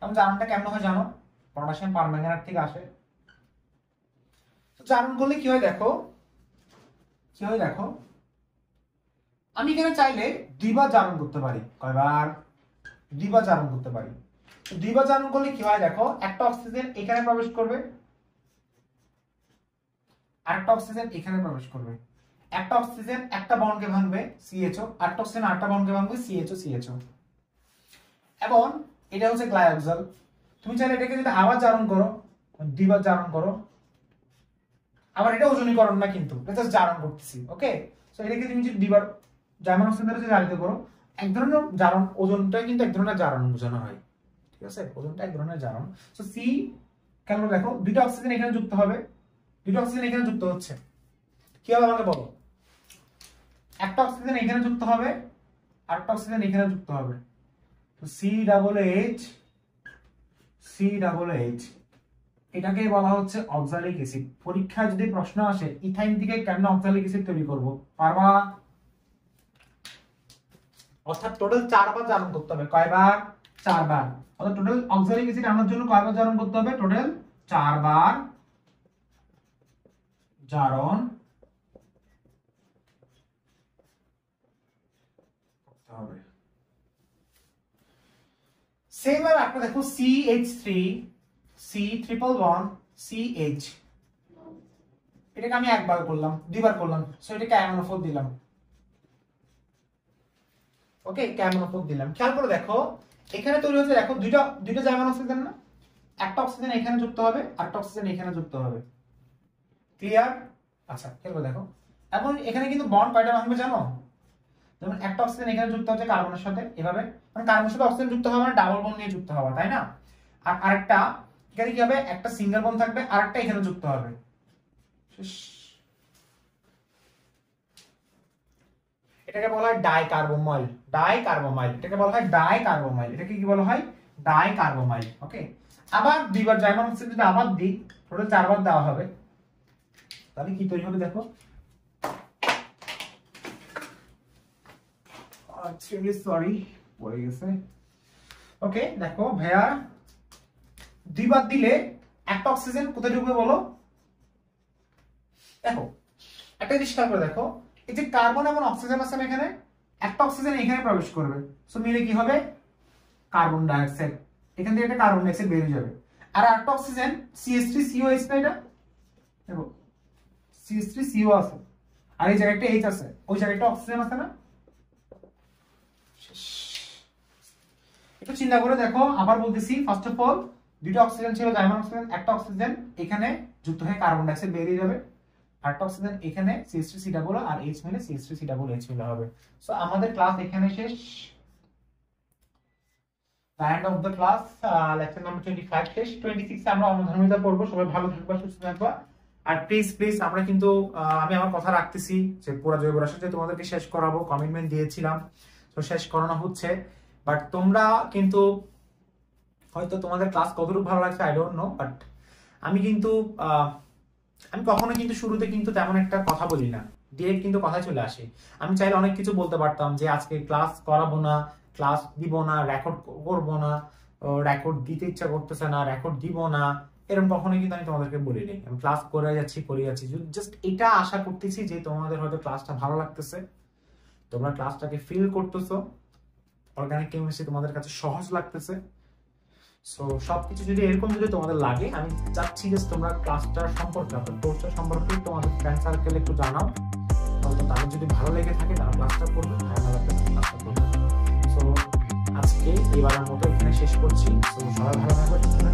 এবং জারণটা কেমন হয় জানো? পটাশিয়াম পারম্যাঙ্গানেট থেকে আসে। তো জারণ করলে কি হয় দেখো, কি হয় দেখো, আমি এখানে চাইলে দুইবার জারণ করতে পারি। কয়বার? দুইবার জারণ করতে পারি। তো দুইবার জারণ করলে কি হয় দেখো, একটা অক্সিজেন এখানে প্রবেশ করবে, আরেকটা অক্সিজেন এখানে প্রবেশ করবে। একটা অক্সিজেন একটা বন্ডকে ভাঙবে CHO, আরেকটা অক্সিজেন আরেকটা বন্ডকে ভাঙবে CHO। এবং এটা হচ্ছে গ্লাইকোজেল। তুমি চাইলে এটাকে যদি আবার জারণ করো, দুইবার জারণ করো, আবার এটা ওজনীকরণ না কিন্তু, এটা জাস্ট জারণ করতেছি। ওকে, সো এটাকে তুমি যদি দুইবার জার্মান অক্সিজেন দ্বারা জারিত করো, এক ধরনের জারণ, ওজনটা কিন্তু এক ধরনের জারণ বোঝানো হয়, ঠিক আছে? ওজনটা এক ধরনের জারণ। সো সি, কেন দেখো দুইটা অক্সিজেন এখানে যুক্ত হবে, দুইটা অক্সিজেন এখানে যুক্ত হচ্ছে, কি হবে আমাকে বলো? একটা অক্সিজেন এখানে যুক্ত হবে, আরেকটা অক্সিজেন এখানে যুক্ত হবে। তো COOH, এটাকে বলা হচ্ছে অক্সালিক অ্যাসিড। পরীক্ষায় যদি প্রশ্ন আসে ইথাইন থেকে কেন অক্সালিক অ্যাসিড তৈরি করব, পারবা? অর্থাৎ টোটাল 4 বার জারণ করতে হবে। কয়বার? 4 বার। অর্থাৎ টোটাল অক্সালিক অ্যাসিড আনার জন্য কয়বার জারণ করতে হবে? টোটাল 4 বার জারণ করতে হবে। সেম ভাবে একটা দেখো CH3C111CH, এটাকে আমি একবার করলাম, দুইবার করলাম, সো এটাকে অ্যামোনোফোর দিলাম। ওকে, অ্যামোনোফোর দিলাম। খেয়াল করে দেখো এখানে তৈরি হচ্ছে, দেখো দুইটা জার্মান অক্সিজেন না, একটা অক্সিজেন এখানে যুক্ত হবে, আরেকটা অক্সিজেন এখানে যুক্ত হবে। ক্লিয়ার? আচ্ছা, খেয়াল করে দেখো এখন এখানে কিন্তু বন্ড কয়টা ভাঙবে জানো? যেমন একটা অক্সিজেন এখানে যুক্ত হচ্ছে কার্বনের সাথে, এভাবে মানে কার্বনের সাথে অক্সিজেন যুক্ত হবে মানে ডাবল বন্ড নিয়ে যুক্ত হবে, তাই না? আর আরেকটা এখানে কি হবে, একটা সিঙ্গেল বন্ড থাকবে, আরেকটা এখানে যুক্ত হবে। এটাকে বলা হয় ডাইকার্বোমাইল। এটাকে বলা হয় ডাইকার্বোমাইল। এটাকে কি বলা হয়? ডাইকার্বোমাইল। ওকে, আবার দুইবার জার্মান অক্সিজেন যদি আবার দিই, টোটাল 4 বার দেওয়া হবে। তাহলে কি তৈরি হবে দেখো, সরি পড়ে গেছে। ওকে দেখো ভাইয়া, 2 বাদ দিলে একটা অক্সিজেন কোথায় ঢুকবে বলো? দেখো একটা জিনিস খেয়াল করে দেখো, এই যে কার্বন এবং অক্সিজেন আছে না এখানে, একটা অক্সিজেন এখানে প্রবেশ করবে, সো মিলে কি হবে কার্বন ডাই অক্সাইড, এখান থেকে একটা কার্বন ডাই অক্সাইড বেরিয়ে যাবে। আর একটা অক্সিজেন CH3COH না, এটা দেখো CH3CO আছে, আর এই জায়গায় একটা H আছে, ওই জায়গায় একটা অক্সিজেন আছে না। একটু চিন্তা করে দেখো, আবার বলতেছি, ফার্স্ট অফ অল দুটো অক্সিজেন ছিল জার্মান অক্সিজেন, একটা অক্সিজেন এখানে যুক্ত হয়ে কার্বন ডাই অক্সাইড বেরিয়ে যাবে, আরেকটা অক্সিজেন এখানে CH3C আর H মিলে CH3CH মিলে হবে। সো আমাদের ক্লাস এখানে শেষ, end of the class, lecture number 25 শেষ। 26 এ আমরা অনুধর্মিতা পড়ব। সবাই ভালো থাকবা, সুস্থ থাকবা, আর প্লিজ আমরা কিন্তু আমি আমার কথা রাখতেছি যে পুরো জৈব রাসায়নিক তোমাদেরকে শেষ করাবো, কমিটমেন্ট দিয়েছিলাম, তো শেষ করানো হচ্ছে। বাট তোমরা কিন্তু হয়তো তোমাদের ক্লাস কতটুকু ভালো লাগছে আই ডোন্ট নো, বাট আমি কিন্তু আমি কখনো কিন্তু শুরুতে কিন্তু তেমন একটা কথা বলি না, ডিরেক্ট কিন্তু কথা চলে আসে। আমি চাইলে অনেক কিছু বলতে পারতাম যে আজকে ক্লাস করাবো না, ক্লাস দিব না, রেকর্ড করবো না, রেকর্ড দিতে ইচ্ছা করতেছে না, রেকর্ড দিব না, এরকম কখনোই কিন্তু আমি তোমাদেরকে বলিনি। আমি ক্লাস করে যাচ্ছি, জাস্ট এটা আশা করতেছি যে তোমাদের হয়তো ক্লাসটা ভালো লাগতেছে, তোমরা ক্লাসটাকে ফিল করতেছো, অর্গানিক কেমিস্ট্রি তোমাদের কাছে সহজ লাগতেছে। সো সবকিছু যদি এরকম যদি তোমাদের লাগে, আমি চাচ্ছি যে তোমরা ক্লাসটার সম্পর্কে, কোর্সটার সম্পর্কে তোমাদের ফ্রেন্ড সার্কেলে একটু জানাও, হয়তো তাদের যদি ভালো লেগে থাকে তারা ক্লাসটা করবে, ভালো না লাগলে ক্লাসটা করবে। সো আজকে এবারের মতো এখানে শেষ করছি। সো সবাই ভালো থাকবে।